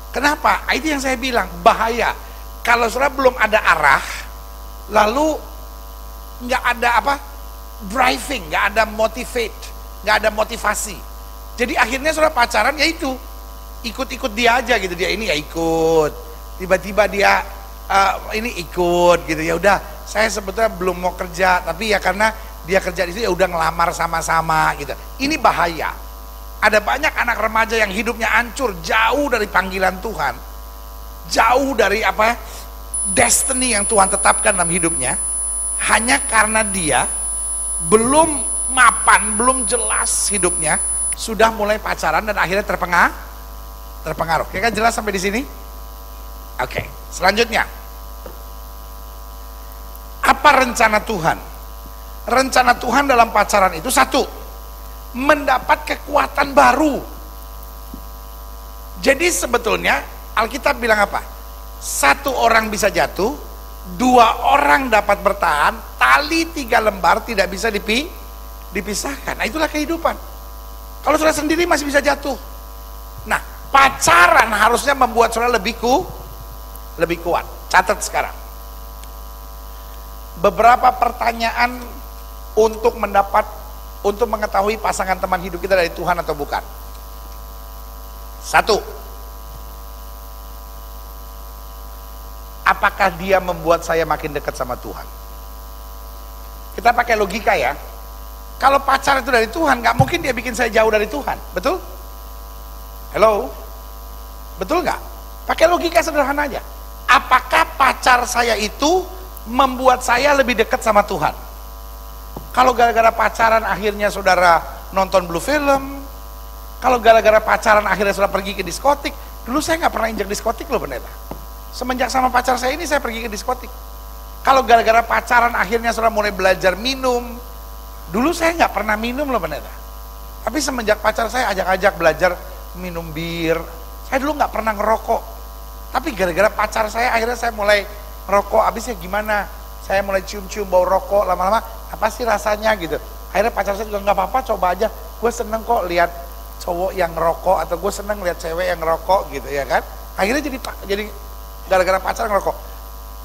Speaker 1: Kenapa? Itu yang saya bilang, bahaya. Kalau saudara belum ada arah, lalu nggak ada apa? Driving, nggak ada motivate, nggak ada motivasi. Jadi akhirnya saudara pacaran ya itu, ikut-ikut dia aja gitu. Dia ini ya ikut, tiba-tiba dia ini ikut gitu. Ya udah, saya sebetulnya belum mau kerja, tapi ya karena dia kerja di situ ya udah ngelamar sama-sama gitu. Ini bahaya. Ada banyak anak remaja yang hidupnya hancur, jauh dari panggilan Tuhan, jauh dari apa destiny yang Tuhan tetapkan dalam hidupnya, hanya karena dia belum mapan, belum jelas hidupnya, sudah mulai pacaran dan akhirnya terpengaruh. Kira kan jelas sampai di sini? Oke, selanjutnya. Apa rencana Tuhan? Rencana Tuhan dalam pacaran itu satu, mendapat kekuatan baru. Jadi sebetulnya Alkitab bilang apa? Satu orang bisa jatuh, dua orang dapat bertahan, tali 3 lembar tidak bisa dipisahkan. Nah itulah kehidupan. Kalau saudara sendiri masih bisa jatuh. Nah pacaran harusnya membuat saudara lebih kuat. Catat sekarang. Beberapa pertanyaan untuk mengetahui pasangan teman hidup kita dari Tuhan atau bukan. Satu, apakah dia membuat saya makin dekat sama Tuhan? Kita pakai logika ya. Kalau pacar itu dari Tuhan, nggak mungkin dia bikin saya jauh dari Tuhan, betul? Hello, betul nggak? Pakai logika sederhana aja. Apakah pacar saya itu membuat saya lebih dekat sama Tuhan? Kalau gara-gara pacaran akhirnya saudara nonton blue film, kalau gara-gara pacaran akhirnya saudara pergi ke diskotik. Dulu saya nggak pernah injak diskotik loh pendeta. Semenjak sama pacar saya ini saya pergi ke diskotik. Kalau gara-gara pacaran akhirnya saudara mulai belajar minum. Dulu saya nggak pernah minum loh pendeta. Tapi semenjak pacar saya ajak-ajak belajar minum bir. Saya dulu nggak pernah ngerokok. Tapi gara-gara pacar saya akhirnya saya mulai ngerokok. Habisnya gimana? Saya mulai cium-cium bau rokok, lama-lama apa sih rasanya gitu. Akhirnya pacar saya juga nggak apa-apa, coba aja. Gue seneng kok lihat cowok yang ngerokok, atau gue seneng lihat cewek yang ngerokok gitu ya kan. Akhirnya jadi gara-gara pacar ngerokok.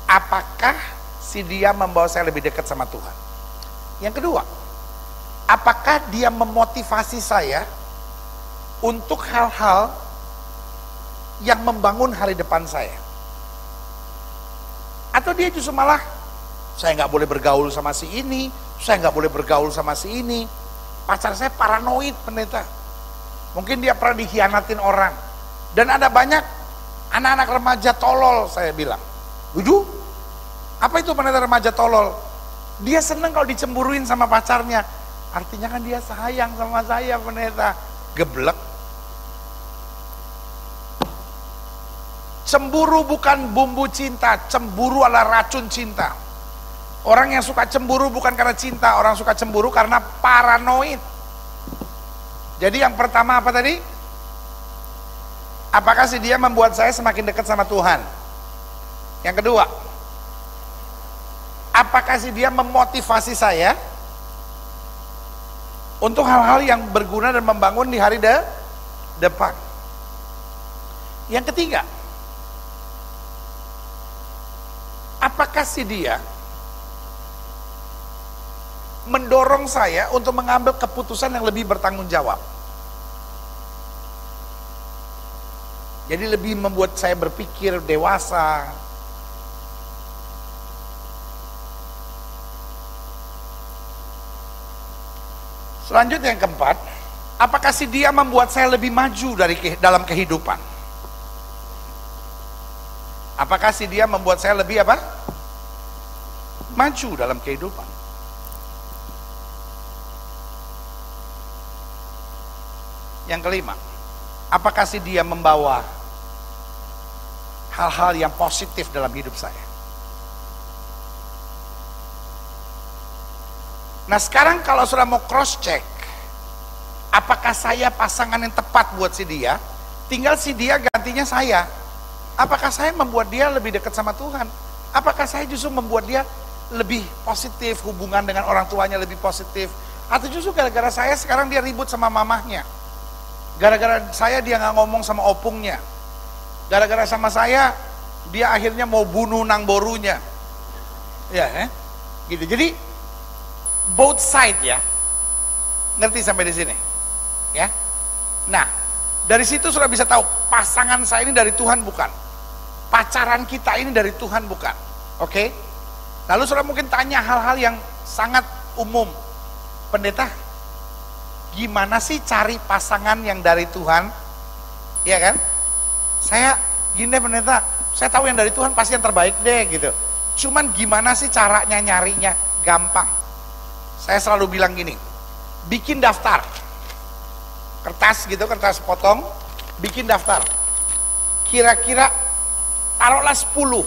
Speaker 1: Apakah si dia membawa saya lebih dekat sama Tuhan? Yang kedua, apakah dia memotivasi saya untuk hal-hal yang membangun hari depan saya? Atau dia justru malah, saya nggak boleh bergaul sama si ini, saya nggak boleh bergaul sama si ini. Pacar saya paranoid pendeta. Mungkin dia pernah dikhianatin orang. Dan ada banyak anak-anak remaja tolol, saya bilang. Setuju? Apa itu pendeta remaja tolol? Dia seneng kalau dicemburuin sama pacarnya. Artinya kan dia sayang sama saya pendeta. Geblek. Cemburu bukan bumbu cinta, cemburu adalah racun cinta. Orang yang suka cemburu bukan karena cinta, orang suka cemburu karena paranoid. Jadi yang pertama apa tadi? Apakah si dia membuat saya semakin dekat sama Tuhan? Yang kedua, apakah si dia memotivasi saya untuk hal-hal yang berguna dan membangun di hari depan? Yang ketiga, apakah si dia mendorong saya untuk mengambil keputusan yang lebih bertanggung jawab? Jadi lebih membuat saya berpikir dewasa. Selanjutnya yang keempat, apakah si dia membuat saya lebih maju dalam kehidupan? Apakah si dia membuat saya lebih apa? Maju dalam kehidupan. Yang kelima, apakah si dia membawa hal-hal yang positif dalam hidup saya? Nah sekarang kalau sudah mau cross check, apakah saya pasangan yang tepat buat si dia? Tinggal si dia gantinya saya. Apakah saya membuat dia lebih dekat sama Tuhan? Apakah saya justru membuat dia lebih positif, hubungan dengan orang tuanya lebih positif? Atau justru gara-gara saya sekarang dia ribut sama mamahnya? Gara-gara saya dia nggak ngomong sama opungnya? Gara-gara sama saya dia akhirnya mau bunuh nang borunya? Ya, gitu. Jadi both side ya. Ngerti sampai di sini? Ya. Nah, dari situ sudah bisa tahu pasangan saya ini dari Tuhan bukan. Pacaran kita ini dari Tuhan bukan. Oke? Lalu sudah mungkin tanya hal-hal yang sangat umum. Pendeta, gimana sih cari pasangan yang dari Tuhan? Iya kan? Saya gini deh pendeta, saya tahu yang dari Tuhan pasti yang terbaik deh gitu. Cuman gimana sih caranya nyarinya? Gampang. Saya selalu bilang gini, bikin daftar. Kertas gitu, kertas potong, bikin daftar. Kira-kira taruhlah 10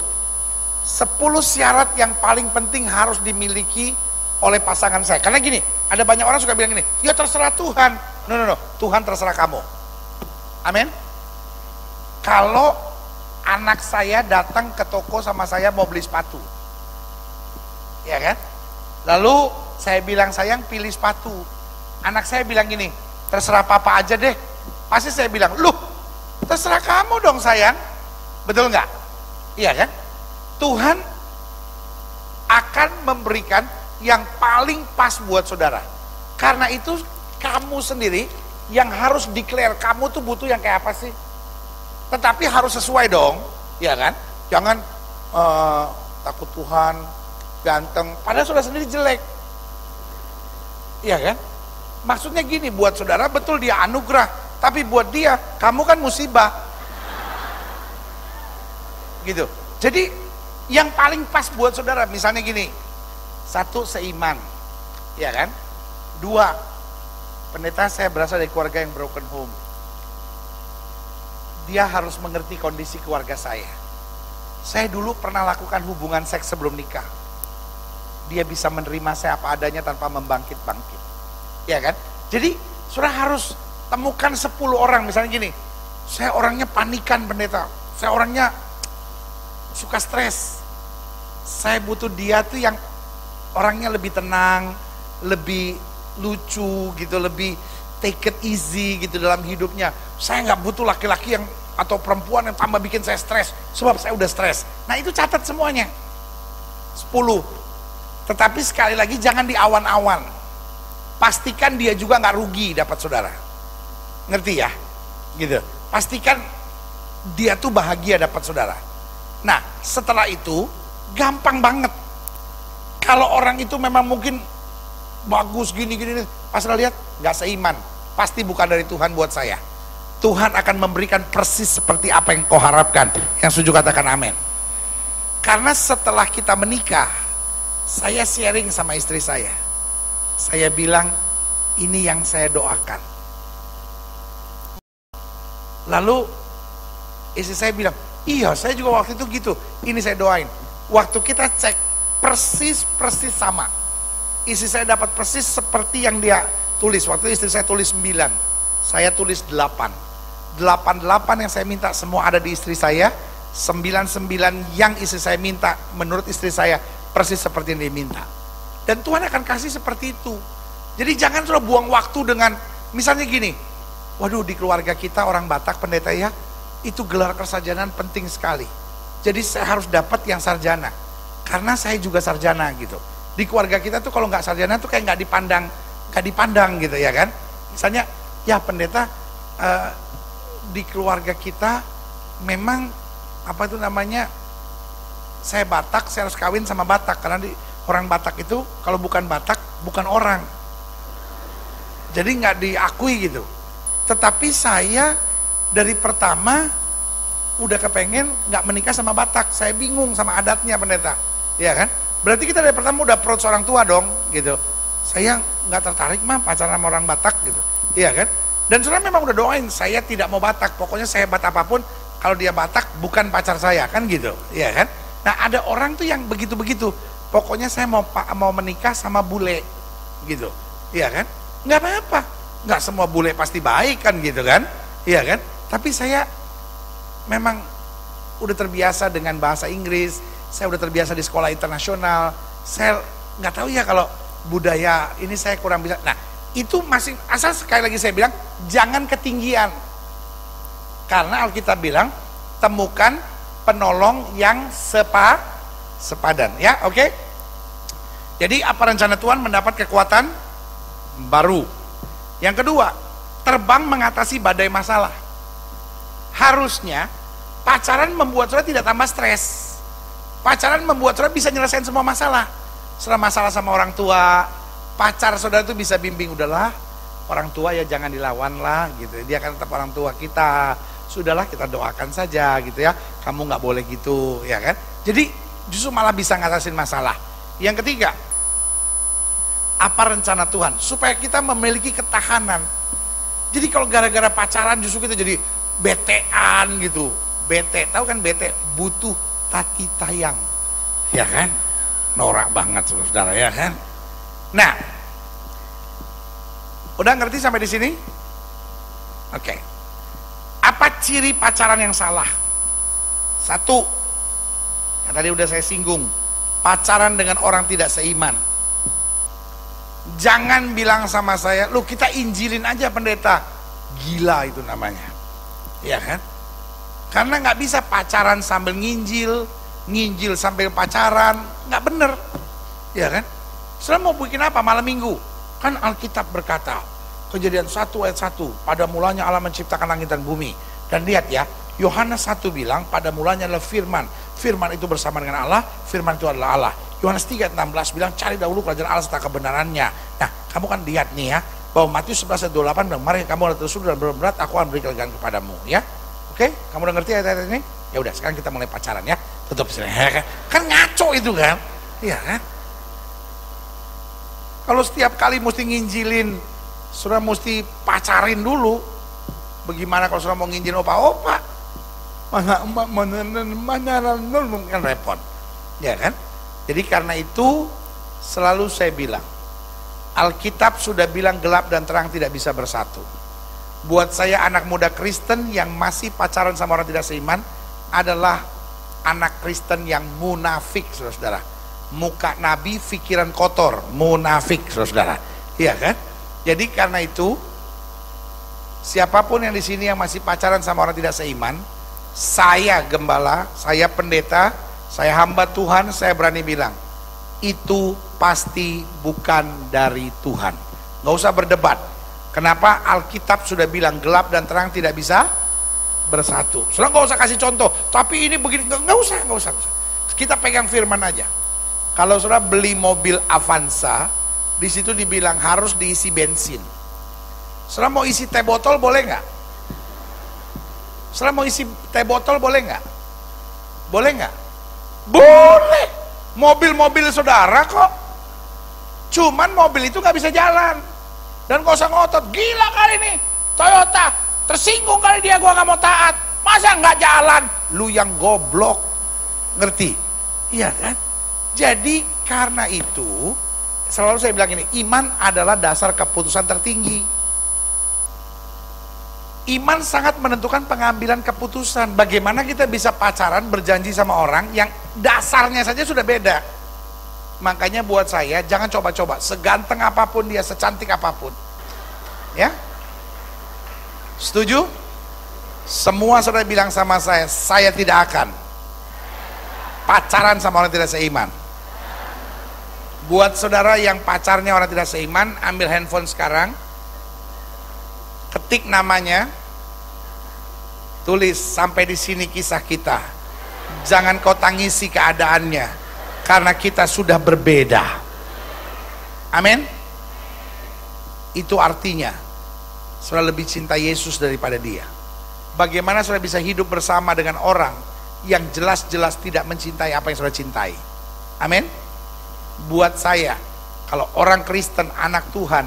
Speaker 1: syarat yang paling penting harus dimiliki oleh pasangan saya. Karena gini, ada banyak orang suka bilang gini, ya terserah Tuhan. No, Tuhan terserah kamu. Amin. Kalau anak saya datang ke toko sama saya mau beli sepatu, ya kan? Lalu saya bilang, sayang pilih sepatu. Anak saya bilang gini, terserah papa aja deh. Pasti saya bilang, loh terserah kamu dong sayang. Betul nggak? Iya kan? Tuhan akan memberikan yang paling pas buat saudara. Karena itu kamu sendiri yang harus declare kamu tuh butuh yang kayak apa sih. Tetapi harus sesuai dong, ya kan? Jangan takut Tuhan, ganteng, padahal saudara sendiri jelek. Iya kan? Maksudnya gini, buat saudara betul dia anugerah, tapi buat dia kamu kan musibah. Gitu. Jadi yang paling pas buat saudara misalnya gini, 1 seiman, ya kan? 2, pendeta saya berasal dari keluarga yang broken home. Dia harus mengerti kondisi keluarga saya. Saya dulu pernah lakukan hubungan seks sebelum nikah. Dia bisa menerima saya apa adanya tanpa membangkit-bangkit. Ya kan? Jadi sudah harus temukan 10 orang. Misalnya gini, saya orangnya panikan pendeta. Saya orangnya suka stres. Saya butuh dia tuh yang orangnya lebih tenang, lebih lucu gitu, lebih take it easy gitu dalam hidupnya. Saya nggak butuh laki-laki yang atau perempuan yang tambah bikin saya stres, sebab saya udah stres. Nah itu catat semuanya 10. Tetapi sekali lagi jangan di awan-awan. Pastikan dia juga nggak rugi dapat saudara. Ngerti ya? Gitu. Pastikan dia tuh bahagia dapat saudara. Nah setelah itu gampang banget. Kalau orang itu memang mungkin bagus gini-gini, pas lihat nggak seiman, pasti bukan dari Tuhan buat saya. Tuhan akan memberikan persis seperti apa yang kau harapkan. Yang setuju katakan amin. Karena setelah kita menikah, saya sharing sama istri saya. Saya bilang, ini yang saya doakan. Lalu istri saya bilang, iya saya juga waktu itu gitu, ini saya doain. Waktu kita cek persis sama. Istri saya dapat persis seperti yang dia tulis. Waktu istri saya tulis 9, saya tulis 8. 8 yang saya minta semua ada di istri saya. 9 yang istri saya minta menurut istri saya persis seperti yang dia minta. Dan Tuhan akan kasih seperti itu. Jadi jangan sudah buang waktu dengan misalnya gini, waduh di keluarga kita orang Batak pendeta ya, itu gelar kesarjanaan penting sekali. Jadi saya harus dapat yang sarjana, karena saya juga sarjana gitu. Di keluarga kita tuh kalau nggak sarjana tuh kayak nggak dipandang gitu ya kan. Misalnya ya pendeta di keluarga kita memang apa itu namanya, saya Batak, saya harus kawin sama Batak karena orang Batak itu kalau bukan Batak bukan orang, jadi nggak diakui gitu. Tetapi saya dari pertama udah kepengen nggak menikah sama Batak, saya bingung sama adatnya pendeta, ya kan? Berarti kita dari pertama udah approach orang tua dong gitu. Saya nggak tertarik mah pacaran sama orang Batak gitu, iya kan? Dan sudah memang udah doain saya tidak mau Batak, pokoknya saya hebat apapun kalau dia Batak bukan pacar saya kan gitu, iya kan? Nah ada orang tuh yang begitu-begitu, pokoknya saya mau menikah sama bule gitu, iya kan? Nggak apa-apa, nggak semua bule pasti baik kan gitu kan, iya kan? Tapi saya memang udah terbiasa dengan bahasa Inggris, saya udah terbiasa di sekolah internasional, saya nggak tahu ya kalau budaya ini saya kurang bisa. Nah, itu masih, asal sekali lagi saya bilang, jangan ketinggian. Karena Alkitab bilang, temukan penolong yang sepadan, ya, oke? Jadi apa rencana Tuhan? Mendapat kekuatan baru. Yang kedua, terbang mengatasi badai masalah. Harusnya pacaran membuat saudara tidak tambah stres. Pacaran membuat saudara bisa nyelesain semua masalah. Setelah masalah sama orang tua, pacar saudara itu bisa bimbing, udahlah, orang tua ya jangan dilawan lah gitu. Dia kan tetap orang tua kita. Sudahlah, kita doakan saja gitu ya. Kamu nggak boleh gitu, ya kan? Jadi justru malah bisa ngatasin masalah. Yang ketiga, apa rencana Tuhan? Supaya kita memiliki ketahanan. Jadi kalau gara-gara pacaran justru kita jadi betean gitu. Bete, tahu kan bete? Butuh tati tayang, ya kan? Norak banget saudara, ya kan? Nah, udah ngerti sampai di sini? Oke. Apa ciri pacaran yang salah? Satu, yang tadi udah saya singgung, pacaran dengan orang tidak seiman. Jangan bilang sama saya, lu kita injilin aja pendeta. Gila itu namanya, ya kan? Karena nggak bisa pacaran sambil nginjil, nginjil sambil pacaran, nggak bener, ya kan? Saudara mau bikin apa malam minggu? Kan Alkitab berkata, Kejadian 1 ayat 1, pada mulanya Allah menciptakan langit dan bumi. Dan lihat ya, Yohanes 1 bilang, pada mulanya adalah firman. Firman itu bersama dengan Allah, firman itu adalah Allah. Yohanes 3 ayat 16 bilang, cari dahulu kerajaan Allah serta kebenarannya. Nah, kamu kan lihat nih ya, bahwa Matius 11 ayat 28 bilang, mari kamu adalah tersuruh dan berat, aku akan beri kelegaan kepadamu, ya. Oke, kamu udah ngerti ayat-ayat ini? Ya udah, sekarang kita mulai pacaran ya. Tutup sini. Kan ngaco itu kan? Iya kan? Kalau setiap kali mesti nginjilin, saudara mesti pacarin dulu. Bagaimana kalau saudara mau nginjilin opa-opa? Mana kan repot. Ya kan? Jadi karena itu selalu saya bilang, Alkitab sudah bilang gelap dan terang tidak bisa bersatu. Buat saya anak muda Kristen yang masih pacaran sama orang tidak seiman adalah anak Kristen yang munafik, saudara-saudara. Muka nabi, pikiran kotor, munafik, saudara-saudara. Iya kan? Jadi karena itu, siapapun yang di sini yang masih pacaran sama orang tidak seiman, saya gembala, saya pendeta, saya hamba Tuhan, saya berani bilang, itu pasti bukan dari Tuhan. Nggak usah berdebat. Kenapa? Alkitab sudah bilang gelap dan terang tidak bisa bersatu. Saudara nggak usah kasih contoh. Tapi ini begini, nggak usah. Kita pegang firman aja. Kalau saudara beli mobil Avanza, di situ dibilang harus diisi bensin. Saudara mau isi teh botol boleh nggak? Saudara mau isi teh botol boleh nggak? Boleh nggak? Boleh. Mobil-mobil saudara kok. Cuman mobil itu nggak bisa jalan. Dan gak usah ngotot, gila kali ini Toyota, tersinggung kali dia, gua gak mau taat, masa gak jalan? Lu yang goblok, ngerti? Iya kan? Jadi karena itu selalu saya bilang ini, iman adalah dasar keputusan tertinggi. Iman sangat menentukan pengambilan keputusan. Bagaimana kita bisa pacaran, berjanji sama orang yang dasarnya saja sudah beda. Makanya buat saya jangan coba-coba, seganteng apapun dia, secantik apapun, ya. Setuju? Semua saudara bilang sama saya tidak akan pacaran sama orang tidak seiman. Buat saudara yang pacarnya orang tidak seiman, ambil handphone sekarang, ketik namanya, tulis sampai di sini kisah kita. Jangan kau tangisi keadaannya, karena kita sudah berbeda. Amin. Itu artinya saudara lebih cinta Yesus daripada dia. Bagaimana saudara bisa hidup bersama dengan orang yang jelas-jelas tidak mencintai apa yang saudara cintai? Amin. Buat saya, kalau orang Kristen, anak Tuhan,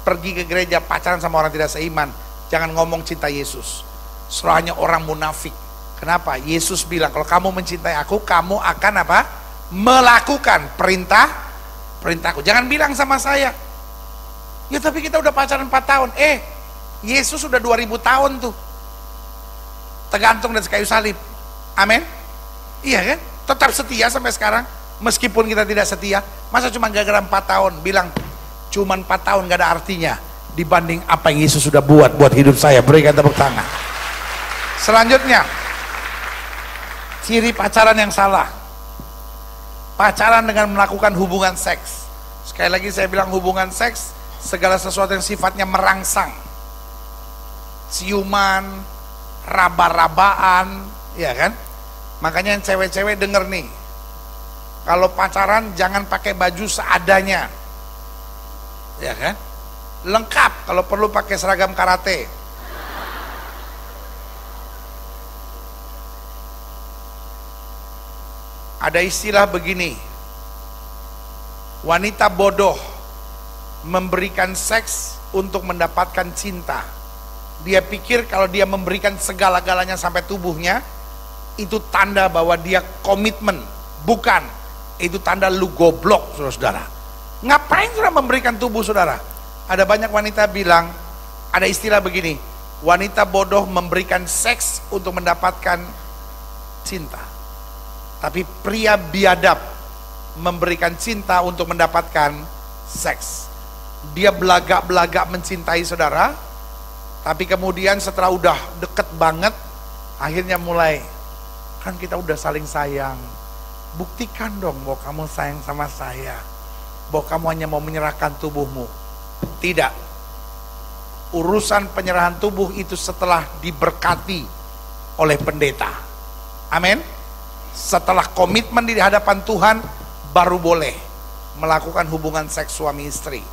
Speaker 1: pergi ke gereja pacaran sama orang tidak seiman, jangan ngomong cinta Yesus. Soalnya orang munafik. Kenapa? Yesus bilang, kalau kamu mencintai aku, kamu akan apa? Melakukan perintahku. Jangan bilang sama saya, ya tapi kita udah pacaran 4 tahun. Yesus sudah 2000 tahun tuh. tergantung dari kayu salib. Amin. Iya kan? Tetap setia sampai sekarang. Meskipun kita tidak setia. Masa cuma gara-gara 4 tahun bilang cuma 4 tahun gak ada artinya dibanding apa yang Yesus sudah buat hidup saya. Berikan tepuk tangan. Selanjutnya, ciri pacaran yang salah. Pacaran dengan melakukan hubungan seks. Sekali lagi saya bilang hubungan seks, segala sesuatu yang sifatnya merangsang. Ciuman, raba-rabaan, ya kan? Makanya yang cewek-cewek denger nih, kalau pacaran jangan pakai baju seadanya, ya kan? Lengkap, kalau perlu pakai seragam karate. Ada istilah begini, wanita bodoh memberikan seks untuk mendapatkan cinta. Dia pikir kalau dia memberikan segala-galanya sampai tubuhnya, itu tanda bahwa dia komitmen. Bukan, itu tanda lu goblok, saudara-saudara. Ngapain saudara memberikan tubuh saudara? Ada banyak wanita bilang, ada istilah begini, wanita bodoh memberikan seks untuk mendapatkan cinta. Tapi pria biadab memberikan cinta untuk mendapatkan seks. Dia belagak-belagak mencintai saudara, tapi kemudian setelah udah deket banget, akhirnya mulai, kan kita udah saling sayang, buktikan dong bahwa kamu sayang sama saya, bahwa kamu hanya mau menyerahkan tubuhmu. Tidak. Urusan penyerahan tubuh itu setelah diberkati oleh pendeta. Amin. Setelah komitmen di hadapan Tuhan, baru boleh melakukan hubungan seks suami istri,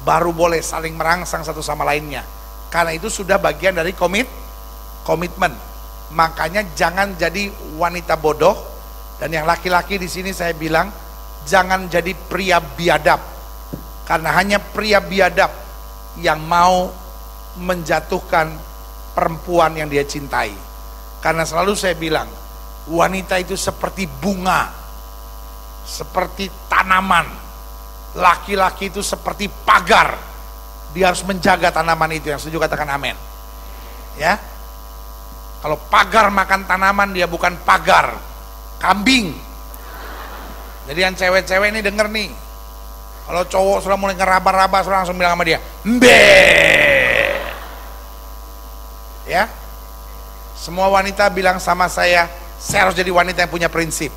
Speaker 1: baru boleh saling merangsang satu sama lainnya, karena itu sudah bagian dari komitmen. Makanya jangan jadi wanita bodoh. Dan yang laki-laki di sini saya bilang, jangan jadi pria biadab, karena hanya pria biadab yang mau menjatuhkan perempuan yang dia cintai. Karena selalu saya bilang, wanita itu seperti bunga, seperti tanaman. Laki-laki itu seperti pagar, dia harus menjaga tanaman itu. Yang setuju katakan amin. Ya, kalau pagar makan tanaman, dia bukan pagar, kambing. Jadi yang cewek-cewek ini denger nih, kalau cowok sudah mulai ngeraba-raba, sudah langsung bilang sama dia, mbe. Ya, semua wanita bilang sama saya harus jadi wanita yang punya prinsip.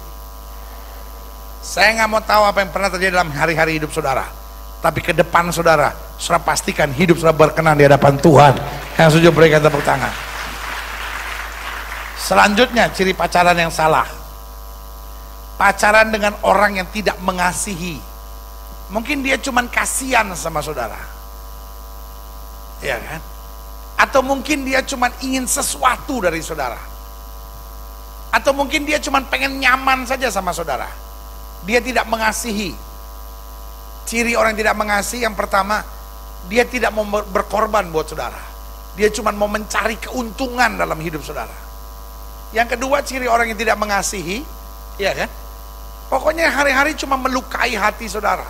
Speaker 1: Saya nggak mau tahu apa yang pernah terjadi dalam hari-hari hidup saudara, tapi ke depan saudara pastikan hidup saudara berkenan di hadapan Tuhan. Yang setuju berikan tepuk tangan. Selanjutnya, ciri pacaran yang salah. Pacaran dengan orang yang tidak mengasihi. Mungkin dia cuman kasihan sama saudara, ya kan? Atau mungkin dia cuman ingin sesuatu dari saudara. Atau mungkin dia cuman pengen nyaman saja sama saudara. Dia tidak mengasihi. Ciri orang yang tidak mengasihi, yang pertama, dia tidak mau berkorban buat saudara. Dia cuman mau mencari keuntungan dalam hidup saudara. Yang kedua, ciri orang yang tidak mengasihi, ya kan? Pokoknya hari-hari cuma melukai hati saudara.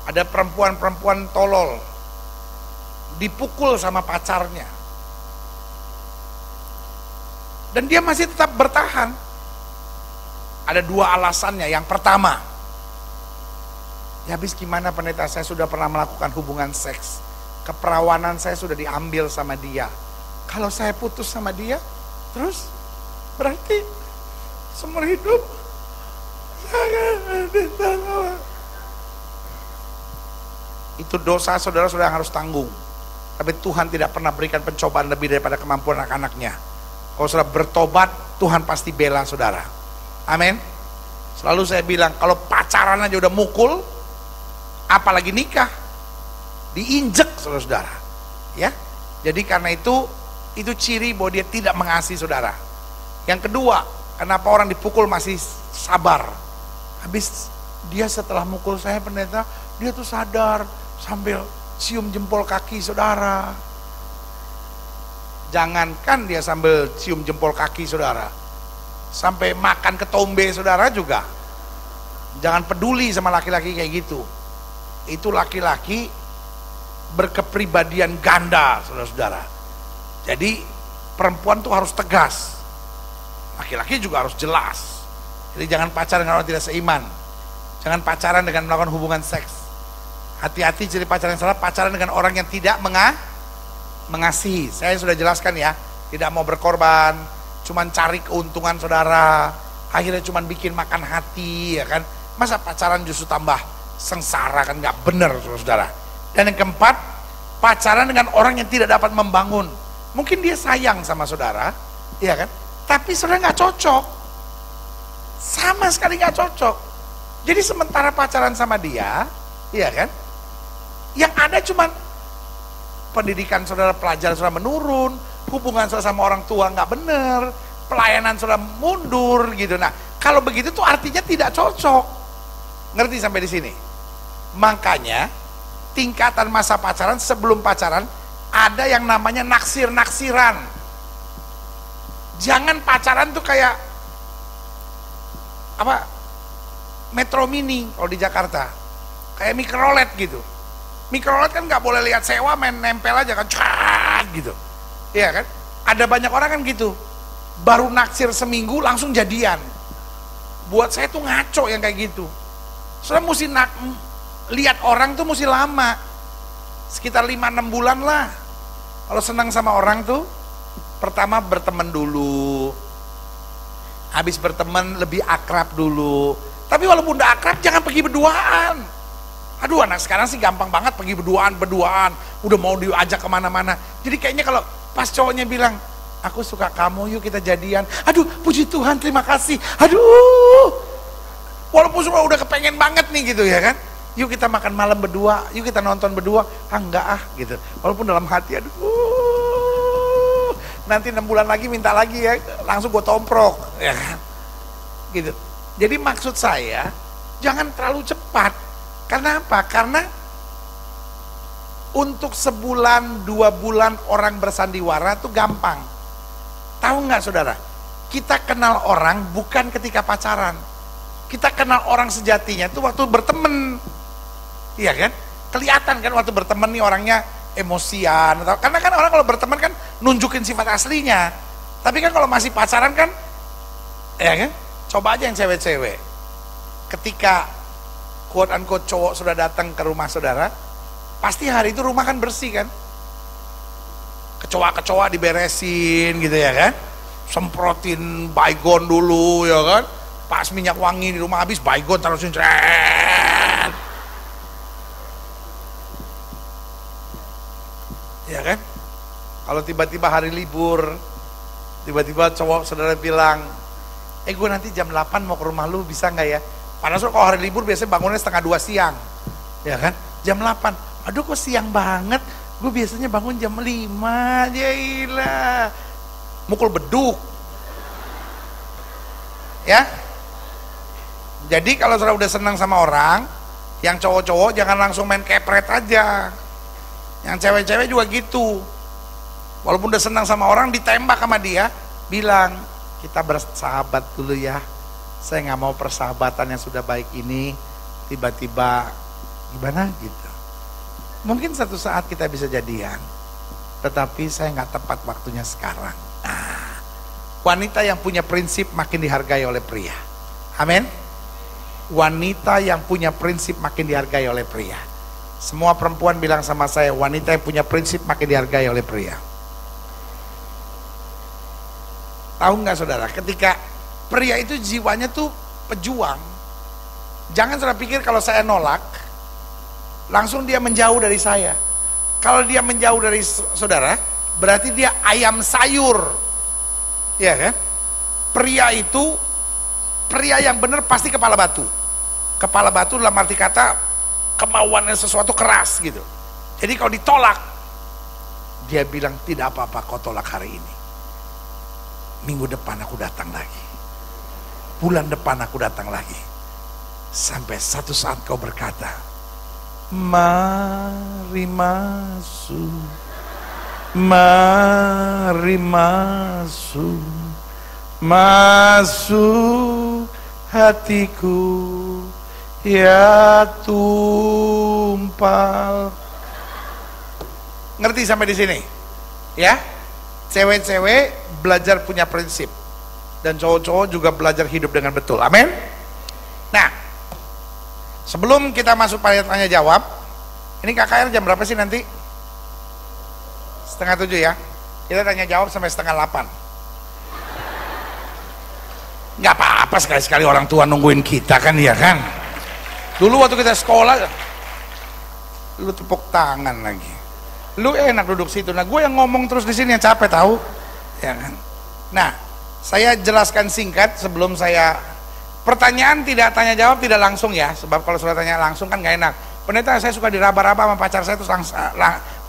Speaker 1: Ada perempuan-perempuan tolol, dipukul sama pacarnya, dan dia masih tetap bertahan. Ada dua alasannya. Yang pertama, ya habis gimana pendeta, saya sudah pernah melakukan hubungan seks, keperawanan saya sudah diambil sama dia. Kalau saya putus sama dia, terus berarti seumur hidup itu dosa saudara-saudara yang harus tanggung. Tapi Tuhan tidak pernah berikan pencobaan lebih daripada kemampuan anak-anaknya. Kalau saudara bertobat, Tuhan pasti bela saudara. Amin. Selalu saya bilang, kalau pacaran aja udah mukul, apalagi nikah, diinjek saudara-saudara. Ya, jadi karena itu ciri bahwa dia tidak mengasihi saudara. Yang kedua, kenapa orang dipukul masih sabar? Habis dia setelah mukul saya pendeta, dia tuh sadar sambil cium jempol kaki saudara. Jangankan dia sambil cium jempol kaki saudara, sampai makan ketombe saudara juga. Jangan peduli sama laki-laki kayak gitu. Itu laki-laki berkepribadian ganda saudara-saudara. Jadi perempuan tuh harus tegas, laki-laki juga harus jelas. Jadi jangan pacaran dengan orang tidak seiman, jangan pacaran dengan melakukan hubungan seks. Hati-hati jadi pacaran yang salah, pacaran dengan orang yang tidak mengasihi. Saya sudah jelaskan ya, tidak mau berkorban, cuman cari keuntungan saudara, akhirnya cuman bikin makan hati, ya kan? Masa pacaran justru tambah sengsara, kan nggak benar, saudara. Dan yang keempat, pacaran dengan orang yang tidak dapat membangun. Mungkin dia sayang sama saudara, ya kan? Tapi saudara nggak cocok, sama sekali nggak cocok. Jadi sementara pacaran sama dia, ya kan? Yang ada cuman pendidikan saudara, pelajaran saudara menurun, hubungan saudara sama orang tua nggak bener, pelayanan saudara mundur gitu. Nah, kalau begitu tuh artinya tidak cocok. Ngerti sampai di sini? Makanya tingkatan masa pacaran, sebelum pacaran ada yang namanya naksir-naksiran. Jangan pacaran tuh kayak apa? Metro Mini kalau di Jakarta. Kayak mikrolet gitu. Mikrolet kan nggak boleh lihat sewa, main nempel aja kan, cat gitu. Iya kan? Ada banyak orang kan gitu. Baru naksir seminggu langsung jadian. Buat saya tuh ngaco yang kayak gitu. Soalnya mesti lihat orang tuh mesti lama. Sekitar 5-6 bulan lah. Kalau senang sama orang tuh, pertama berteman dulu. Habis berteman lebih akrab dulu. Tapi walaupun udah akrab jangan pergi berduaan. Aduh, anak sekarang sih gampang banget pergi berduaan, udah mau diajak kemana-mana. Jadi kayaknya kalau pas cowoknya bilang, aku suka kamu, yuk kita jadian. Aduh, puji Tuhan, terima kasih. Aduh, walaupun sudah udah kepengen banget nih gitu ya kan. Yuk kita makan malam berdua, yuk kita nonton berdua. Enggak gitu. Walaupun dalam hati, aduh, nanti 6 bulan lagi minta lagi ya, langsung gue tomprok, ya kan. Gitu. Jadi maksud saya, jangan terlalu cepat. Karena apa? Karena untuk sebulan, 2 bulan orang bersandiwara itu gampang. Tahu nggak saudara? Kita kenal orang bukan ketika pacaran. Kita kenal orang sejatinya itu waktu berteman. Iya kan? Kelihatan kan waktu berteman nih orangnya emosian. Karena kan orang kalau berteman kan nunjukin sifat aslinya. Tapi kan kalau masih pacaran kan, ya kan? Coba aja yang cewek-cewek. Ketika quote unquote cowok sudah datang ke rumah saudara, pasti hari itu rumah kan bersih kan, kecoa-kecoa diberesin gitu ya kan, semprotin baygon dulu ya kan, pas minyak wangi di rumah habis baygon taruhin ceret, ya kan. Kalau tiba-tiba hari libur, tiba-tiba cowok saudara bilang, gue nanti jam 8 mau ke rumah lu, bisa nggak ya? Padahal kalau hari libur biasanya bangunnya 1:30 siang, ya kan? Jam 8, aduh kok siang banget, gue biasanya bangun jam 5, jailah, mukul beduk, ya. Jadi kalau saudara udah senang sama orang, yang cowok-cowok jangan langsung main kepret aja, yang cewek-cewek juga gitu. Walaupun udah senang sama orang, ditembak sama dia, bilang, kita bersahabat dulu ya. Saya nggak mau persahabatan yang sudah baik ini tiba-tiba gimana gitu. Mungkin satu saat kita bisa jadian, tetapi saya nggak tepat waktunya sekarang. Nah, wanita yang punya prinsip makin dihargai oleh pria. Amin. Wanita yang punya prinsip makin dihargai oleh pria. Semua perempuan bilang sama saya, wanita yang punya prinsip makin dihargai oleh pria. Tahu nggak saudara, ketika pria itu jiwanya tuh pejuang. Jangan saudara pikir kalau saya nolak, langsung dia menjauh dari saya. Kalau dia menjauh dari saudara, berarti dia ayam sayur. Ya kan? Pria itu, pria yang benar pasti kepala batu. Kepala batu dalam arti kata, kemauannya sesuatu keras gitu. Jadi kalau ditolak, dia bilang, tidak apa-apa kau tolak hari ini. Minggu depan aku datang lagi. Bulan depan aku datang lagi. Sampai satu saat kau berkata, mari masuk, mari masuk, masuk hatiku ya tumpal. Ngerti sampai di sini? Ya? Cewek-cewek belajar punya prinsip, dan cowok-cowok juga belajar hidup dengan betul. Amin. Nah, sebelum kita masuk pada tanya jawab, ini KKR jam berapa sih nanti? 6:30 ya. Kita tanya jawab sampai 7:30. Nggak apa-apa, sekali-sekali orang tua nungguin kita kan, ya kan. Dulu waktu kita sekolah, lu tepuk tangan lagi. Lu enak duduk situ. Nah, gue yang ngomong terus di sini yang capek tahu, ya kan. Nah, saya jelaskan singkat sebelum saya pertanyaan, tidak tanya jawab, tidak langsung ya, sebab kalau sudah tanya langsung kan nggak enak. Pendeta, saya suka diraba-raba sama pacar saya, terus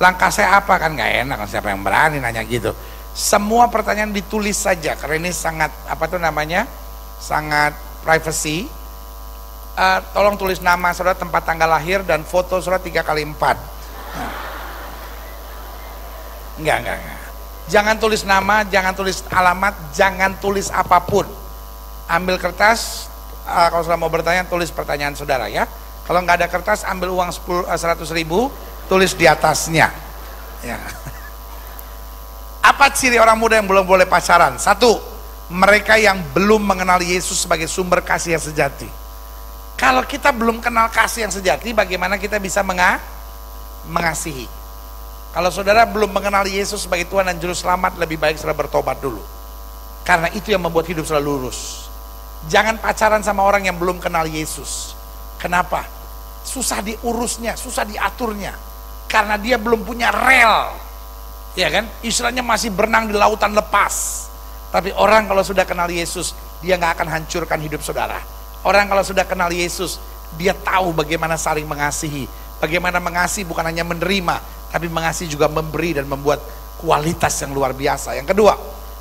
Speaker 1: langkah saya apa, kan nggak enak, siapa yang berani nanya gitu. Semua pertanyaan ditulis saja karena ini sangat sangat privacy. Tolong tulis nama saudara, tempat tanggal lahir, dan foto saudara 3x4. Enggak. Jangan tulis nama, jangan tulis alamat, jangan tulis apapun. Ambil kertas, kalau saudara mau bertanya, tulis pertanyaan saudara ya. Kalau nggak ada kertas, ambil uang 100.000, tulis di atasnya. Ya. Apa ciri orang muda yang belum boleh pacaran? 1, mereka yang belum mengenal Yesus sebagai sumber kasih yang sejati. Kalau kita belum kenal kasih yang sejati, bagaimana kita bisa mengasihi? Kalau saudara belum mengenal Yesus sebagai Tuhan dan Juru Selamat, lebih baik saudara bertobat dulu. Karena itu yang membuat hidup saudara lurus. Jangan pacaran sama orang yang belum kenal Yesus. Kenapa? Susah diurusnya, susah diaturnya. Karena dia belum punya rel. Ya kan? Istilahnya masih berenang di lautan lepas. Tapi orang kalau sudah kenal Yesus, dia nggak akan hancurkan hidup saudara. Orang kalau sudah kenal Yesus, dia tahu bagaimana saling mengasihi. Bagaimana mengasihi bukan hanya menerima, tapi mengasihi juga memberi dan membuat kualitas yang luar biasa. Yang kedua,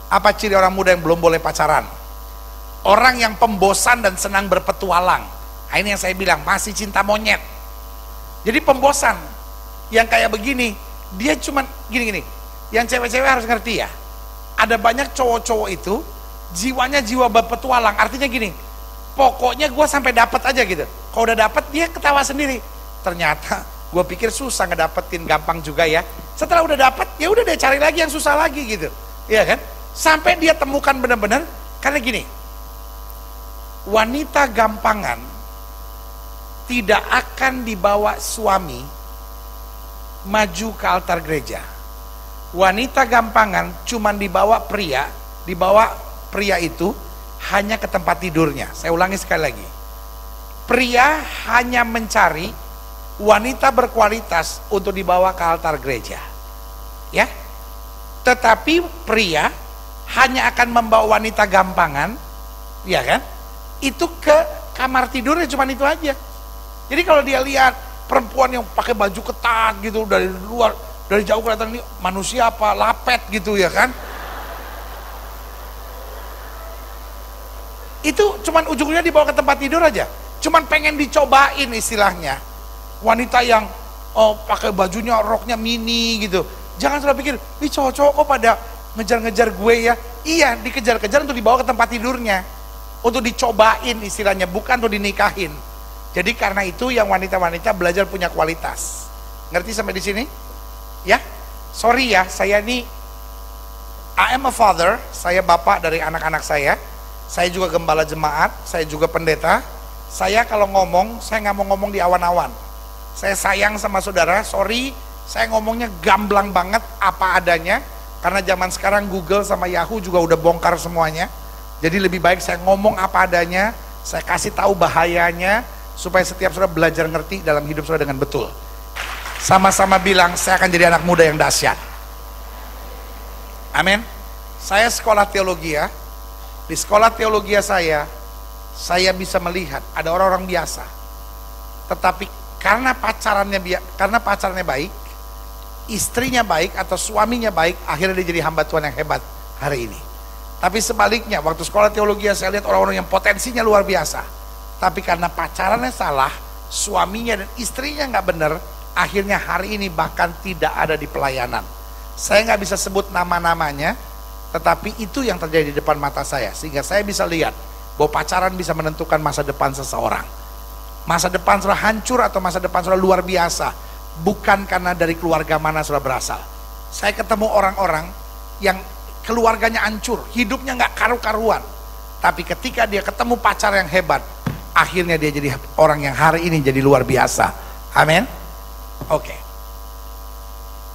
Speaker 1: apa ciri orang muda yang belum boleh pacaran? Orang yang pembosan dan senang berpetualang. Nah, ini yang saya bilang, masih cinta monyet. Jadi pembosan, yang kayak begini, dia cuman gini-gini. Yang cewek-cewek harus ngerti ya, ada banyak cowok-cowok itu, jiwanya jiwa berpetualang. Artinya gini, pokoknya gue sampai dapat aja gitu. Kalau udah dapat, dia ketawa sendiri. Ternyata gue pikir susah ngedapetin, gampang juga ya. Setelah udah dapat, ya udah dia cari lagi yang susah lagi gitu, ya kan? Sampai dia temukan benar-benar. Karena gini, wanita gampangan tidak akan dibawa suami maju ke altar gereja. Wanita gampangan cuman dibawa pria itu hanya ke tempat tidurnya. Saya ulangi sekali lagi, pria hanya mencari wanita berkualitas untuk dibawa ke altar gereja, ya. Tetapi pria hanya akan membawa wanita gampangan, ya kan, itu ke kamar tidurnya, cuma itu aja. Jadi kalau dia lihat perempuan yang pakai baju ketat gitu dari luar, dari jauh kelihatan ini manusia apa, lapet gitu, ya kan, itu cuman ujungnya dibawa ke tempat tidur aja, cuman pengen dicobain istilahnya. Wanita yang pakai bajunya, roknya mini gitu, jangan salah pikir, ih cowok-cowok kok pada ngejar-ngejar gue ya. Iya, dikejar-kejar untuk dibawa ke tempat tidurnya, untuk dicobain istilahnya, bukan untuk dinikahin. Jadi karena itu yang wanita-wanita belajar punya kualitas. Ngerti sampai di sini? Ya, sorry ya, saya ini I am a father, saya bapak dari anak-anak saya juga gembala jemaat, saya juga pendeta. Saya kalau ngomong, saya nggak mau ngomong di awan-awan. Saya sayang sama saudara, sorry, saya ngomongnya gamblang banget apa adanya, karena zaman sekarang Google sama Yahoo juga udah bongkar semuanya. Jadi lebih baik saya ngomong apa adanya, saya kasih tahu bahayanya, supaya setiap saudara belajar ngerti dalam hidup saudara dengan betul. Sama-sama bilang, saya akan jadi anak muda yang dahsyat. Amin. Saya sekolah teologi ya. Di sekolah teologi saya bisa melihat ada orang-orang biasa, tetapi karena pacarannya baik, istrinya baik atau suaminya baik, akhirnya dia jadi hamba Tuhan yang hebat hari ini. Tapi sebaliknya, waktu sekolah teologi saya lihat orang-orang yang potensinya luar biasa, tapi karena pacarannya salah, suaminya dan istrinya nggak benar, akhirnya hari ini bahkan tidak ada di pelayanan. Saya nggak bisa sebut nama-namanya, tetapi itu yang terjadi di depan mata saya, sehingga saya bisa lihat bahwa pacaran bisa menentukan masa depan seseorang. Masa depan saudara hancur atau masa depan saudara luar biasa, bukan karena dari keluarga mana saudara berasal. Saya ketemu orang-orang yang keluarganya hancur, hidupnya nggak karu-karuan. Tapi ketika dia ketemu pacar yang hebat, akhirnya dia jadi orang yang hari ini jadi luar biasa. Amin. Oke.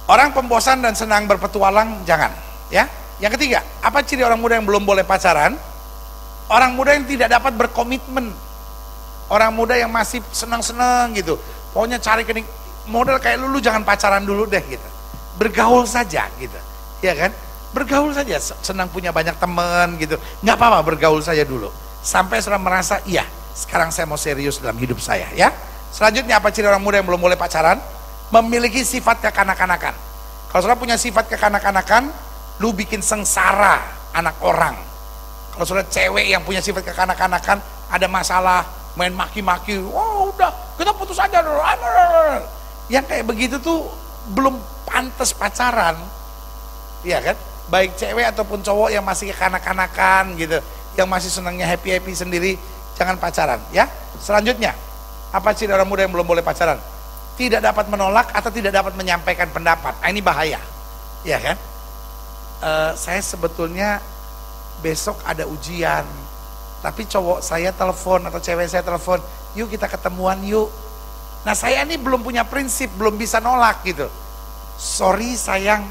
Speaker 1: Orang pembosan dan senang berpetualang jangan, ya. Yang ketiga, apa ciri orang muda yang belum boleh pacaran? Orang muda yang tidak dapat berkomitmen. Orang muda yang masih senang-senang gitu. Pokoknya cari model kayak lu jangan pacaran dulu deh gitu. Bergaul saja gitu. Ya kan? Bergaul saja, senang punya banyak teman gitu. Nggak apa-apa, bergaul saja dulu. Sampai sudah merasa, iya, sekarang saya mau serius dalam hidup saya, ya. Selanjutnya apa ciri orang muda yang belum boleh pacaran? Memiliki sifat kekanak-kanakan. Kalau saudara punya sifat kekanak-kanakan, lu bikin sengsara anak orang. Kalau saudara cewek yang punya sifat kekanak-kanakan, ada masalah, main maki-maki, wah udah, kita putus aja dulu. Yang kayak begitu tuh belum pantas pacaran, iya kan? Baik cewek ataupun cowok yang masih kekanak-kanakan gitu, yang masih senangnya happy-happy sendiri, jangan pacaran, ya. Selanjutnya, apa ciri orang muda yang belum boleh pacaran? Tidak dapat menolak atau tidak dapat menyampaikan pendapat. Ini bahaya, ya kan? Saya sebetulnya besok ada ujian, tapi cowok saya telepon atau cewek saya telepon, yuk kita ketemuan yuk. Nah saya ini belum punya prinsip, belum bisa nolak gitu. Sorry sayang,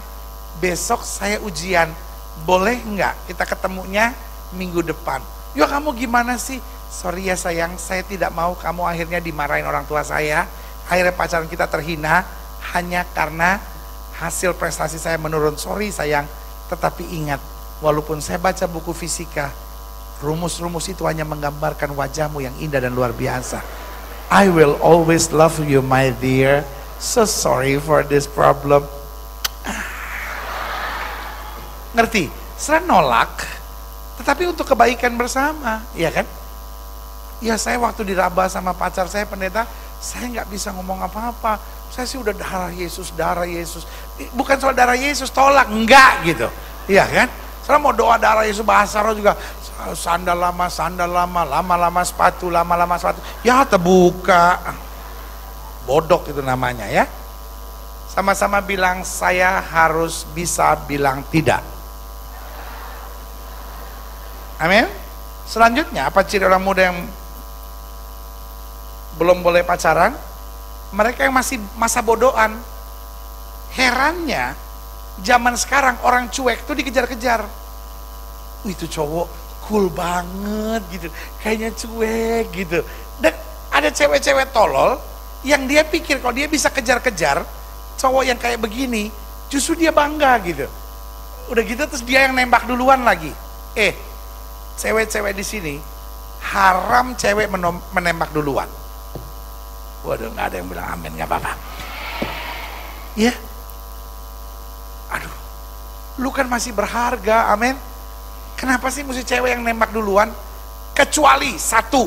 Speaker 1: besok saya ujian, boleh nggak kita ketemunya minggu depan? Ya kamu gimana sih? Sorry ya sayang, saya tidak mau kamu akhirnya dimarahin orang tua saya, akhirnya pacaran kita terhina hanya karena hasil prestasi saya menurun. Sorry sayang, tetapi ingat, walaupun saya baca buku fisika, rumus-rumus itu hanya menggambarkan wajahmu yang indah dan luar biasa. I will always love you my dear, so sorry for this problem. Ngerti? Serah nolak, tetapi untuk kebaikan bersama, ya kan? Ya saya waktu diraba sama pacar saya pendeta, saya nggak bisa ngomong apa-apa. Saya sih udah darah Yesus, darah Yesus. Bukan soal darah Yesus, tolak, enggak gitu. Iya kan? Saya mau doa darah Yesus, bahasa roh juga. Sandal lama, lama-lama sepatu, lama-lama sepatu. Ya terbuka. Bodok itu namanya ya. Sama-sama bilang, saya harus bisa bilang tidak. Amin. Selanjutnya, apa ciri orang muda yang belum boleh pacaran? Mereka yang masih masa bodohan. Herannya, zaman sekarang orang cuek tuh dikejar-kejar. Itu cowok cool banget gitu, kayaknya cuek gitu. Dan ada cewek-cewek tolol yang dia pikir kalau dia bisa kejar-kejar cowok yang kayak begini, justru dia bangga gitu. Udah gitu terus dia yang nembak duluan lagi. Cewek-cewek di sini haram cewek menembak duluan. Waduh, nggak ada yang bilang amin, nggak apa-apa. Ya, aduh, lu kan masih berharga, amin. Kenapa sih mesti cewek yang nembak duluan? Kecuali satu,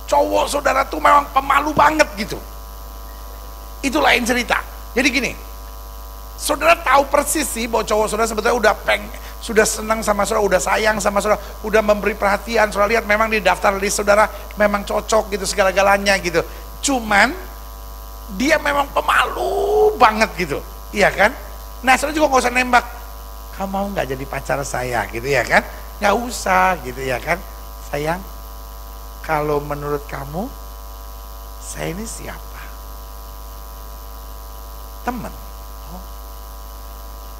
Speaker 1: cowok saudara tuh memang pemalu banget gitu. Itu lain cerita. Jadi gini, saudara tahu persis sih bahwa cowok saudara sebetulnya sudah senang sama saudara, udah sayang sama saudara, udah memberi perhatian. Saudara lihat memang di daftar list saudara memang cocok gitu segala-galanya gitu. Cuman dia memang pemalu banget gitu, iya kan? Nah saudara juga nggak usah nembak. Kamu mau nggak jadi pacar saya gitu ya kan? Nggak usah gitu ya kan? Sayang, kalau menurut kamu saya ini siapa? Teman. Oh.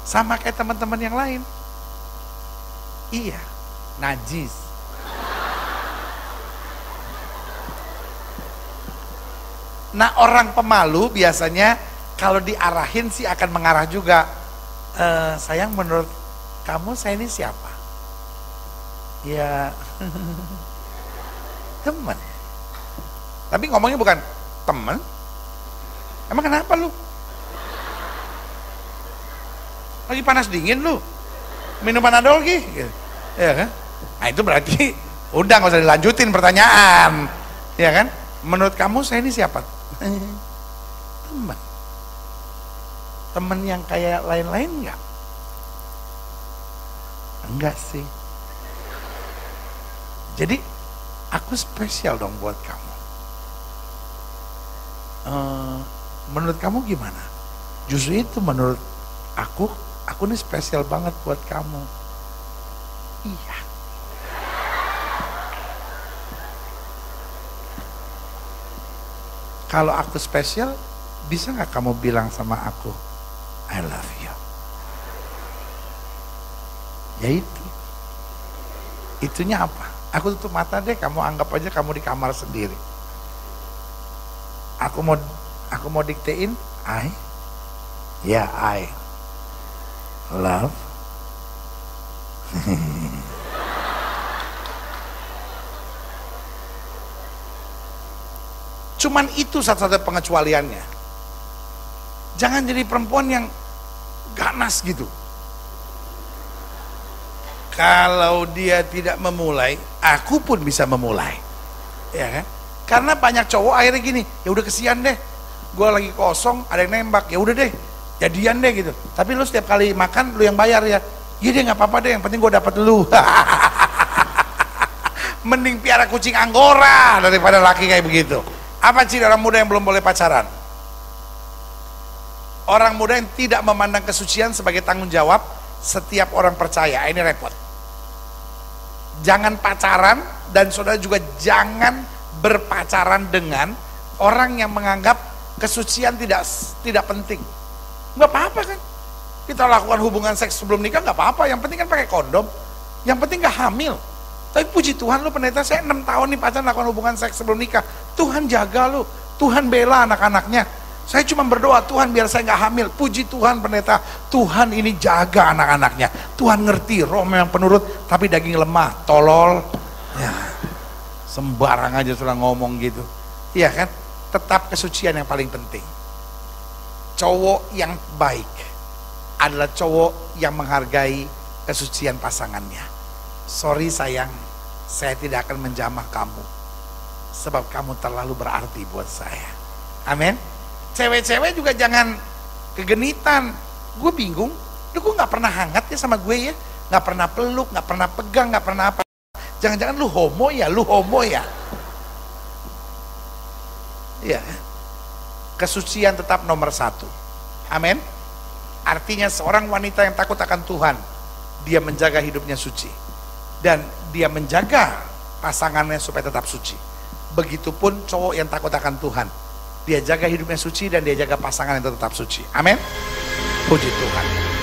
Speaker 1: Sama kayak teman-teman yang lain. Iya, najis. Nah orang pemalu biasanya kalau diarahin sih akan mengarah juga. Sayang, menurut kamu saya ini siapa? Ya teman. Tapi ngomongnya bukan teman. Emang kenapa lu? Lagi panas dingin lu? Minum Panadol gitu. Ya kan? Nah itu berarti udah nggak usah dilanjutin pertanyaan. Ya kan? Menurut kamu saya ini siapa? Teman. Teman yang kayak lain-lain enggak? Enggak sih. Jadi aku spesial dong buat kamu. Menurut kamu gimana? Justru itu menurut aku Aku ini spesial banget buat kamu. Iya. Kalau aku spesial, bisa nggak kamu bilang sama aku, I love you? Ya itu. Itunya apa? Aku tutup mata deh, kamu anggap aja kamu di kamar sendiri. Aku mau diktein, I love. Cuman itu satu-satunya pengecualiannya. Jangan jadi perempuan yang ganas gitu. Kalau dia tidak memulai, aku pun bisa memulai, ya kan? Karena banyak cowok akhirnya gini, ya udah kesian deh, gue lagi kosong, ada yang nembak, ya udah deh, jadian deh gitu. Tapi lu setiap kali makan, lu yang bayar ya. Iya deh, nggak apa-apa deh, yang penting gue dapat lu. Mending piara kucing Anggora daripada laki kayak begitu. Apa sih orang muda yang belum boleh pacaran? Orang muda yang tidak memandang kesucian sebagai tanggung jawab setiap orang percaya, ini repot. Jangan pacaran, dan saudara juga jangan berpacaran dengan orang yang menganggap kesucian tidak penting. Nggak apa-apa kan? Kita lakukan hubungan seks sebelum nikah nggak apa-apa. Yang penting kan pakai kondom. Yang penting nggak hamil. Tapi puji Tuhan lu pendeta, saya 6 tahun nih pacaran lakukan hubungan seks sebelum nikah. Tuhan jaga lu, Tuhan bela anak-anaknya. Saya cuma berdoa, Tuhan biar saya nggak hamil. Puji Tuhan pendeta, Tuhan ini jaga anak-anaknya. Tuhan ngerti, roh memang penurut, tapi daging lemah, tolol. Ya, sembarang aja sudah ngomong gitu. Iya kan? Tetap kesucian yang paling penting. Cowok yang baik adalah cowok yang menghargai kesucian pasangannya. Sorry sayang, saya tidak akan menjamah kamu, sebab kamu terlalu berarti buat saya. Amin. Cewek-cewek juga jangan kegenitan. Gue bingung, lu gue gak pernah hangat ya sama gue ya, gak pernah peluk, gak pernah pegang, gak pernah apa. Jangan-jangan lu homo ya, Iya. Kesucian tetap nomor 1. Amin. Artinya seorang wanita yang takut akan Tuhan, dia menjaga hidupnya suci, dan dia menjaga pasangannya supaya tetap suci. Begitupun cowok yang takut akan Tuhan, dia jaga hidupnya suci dan dia jaga pasangan yang tetap suci. Amin. Puji Tuhan.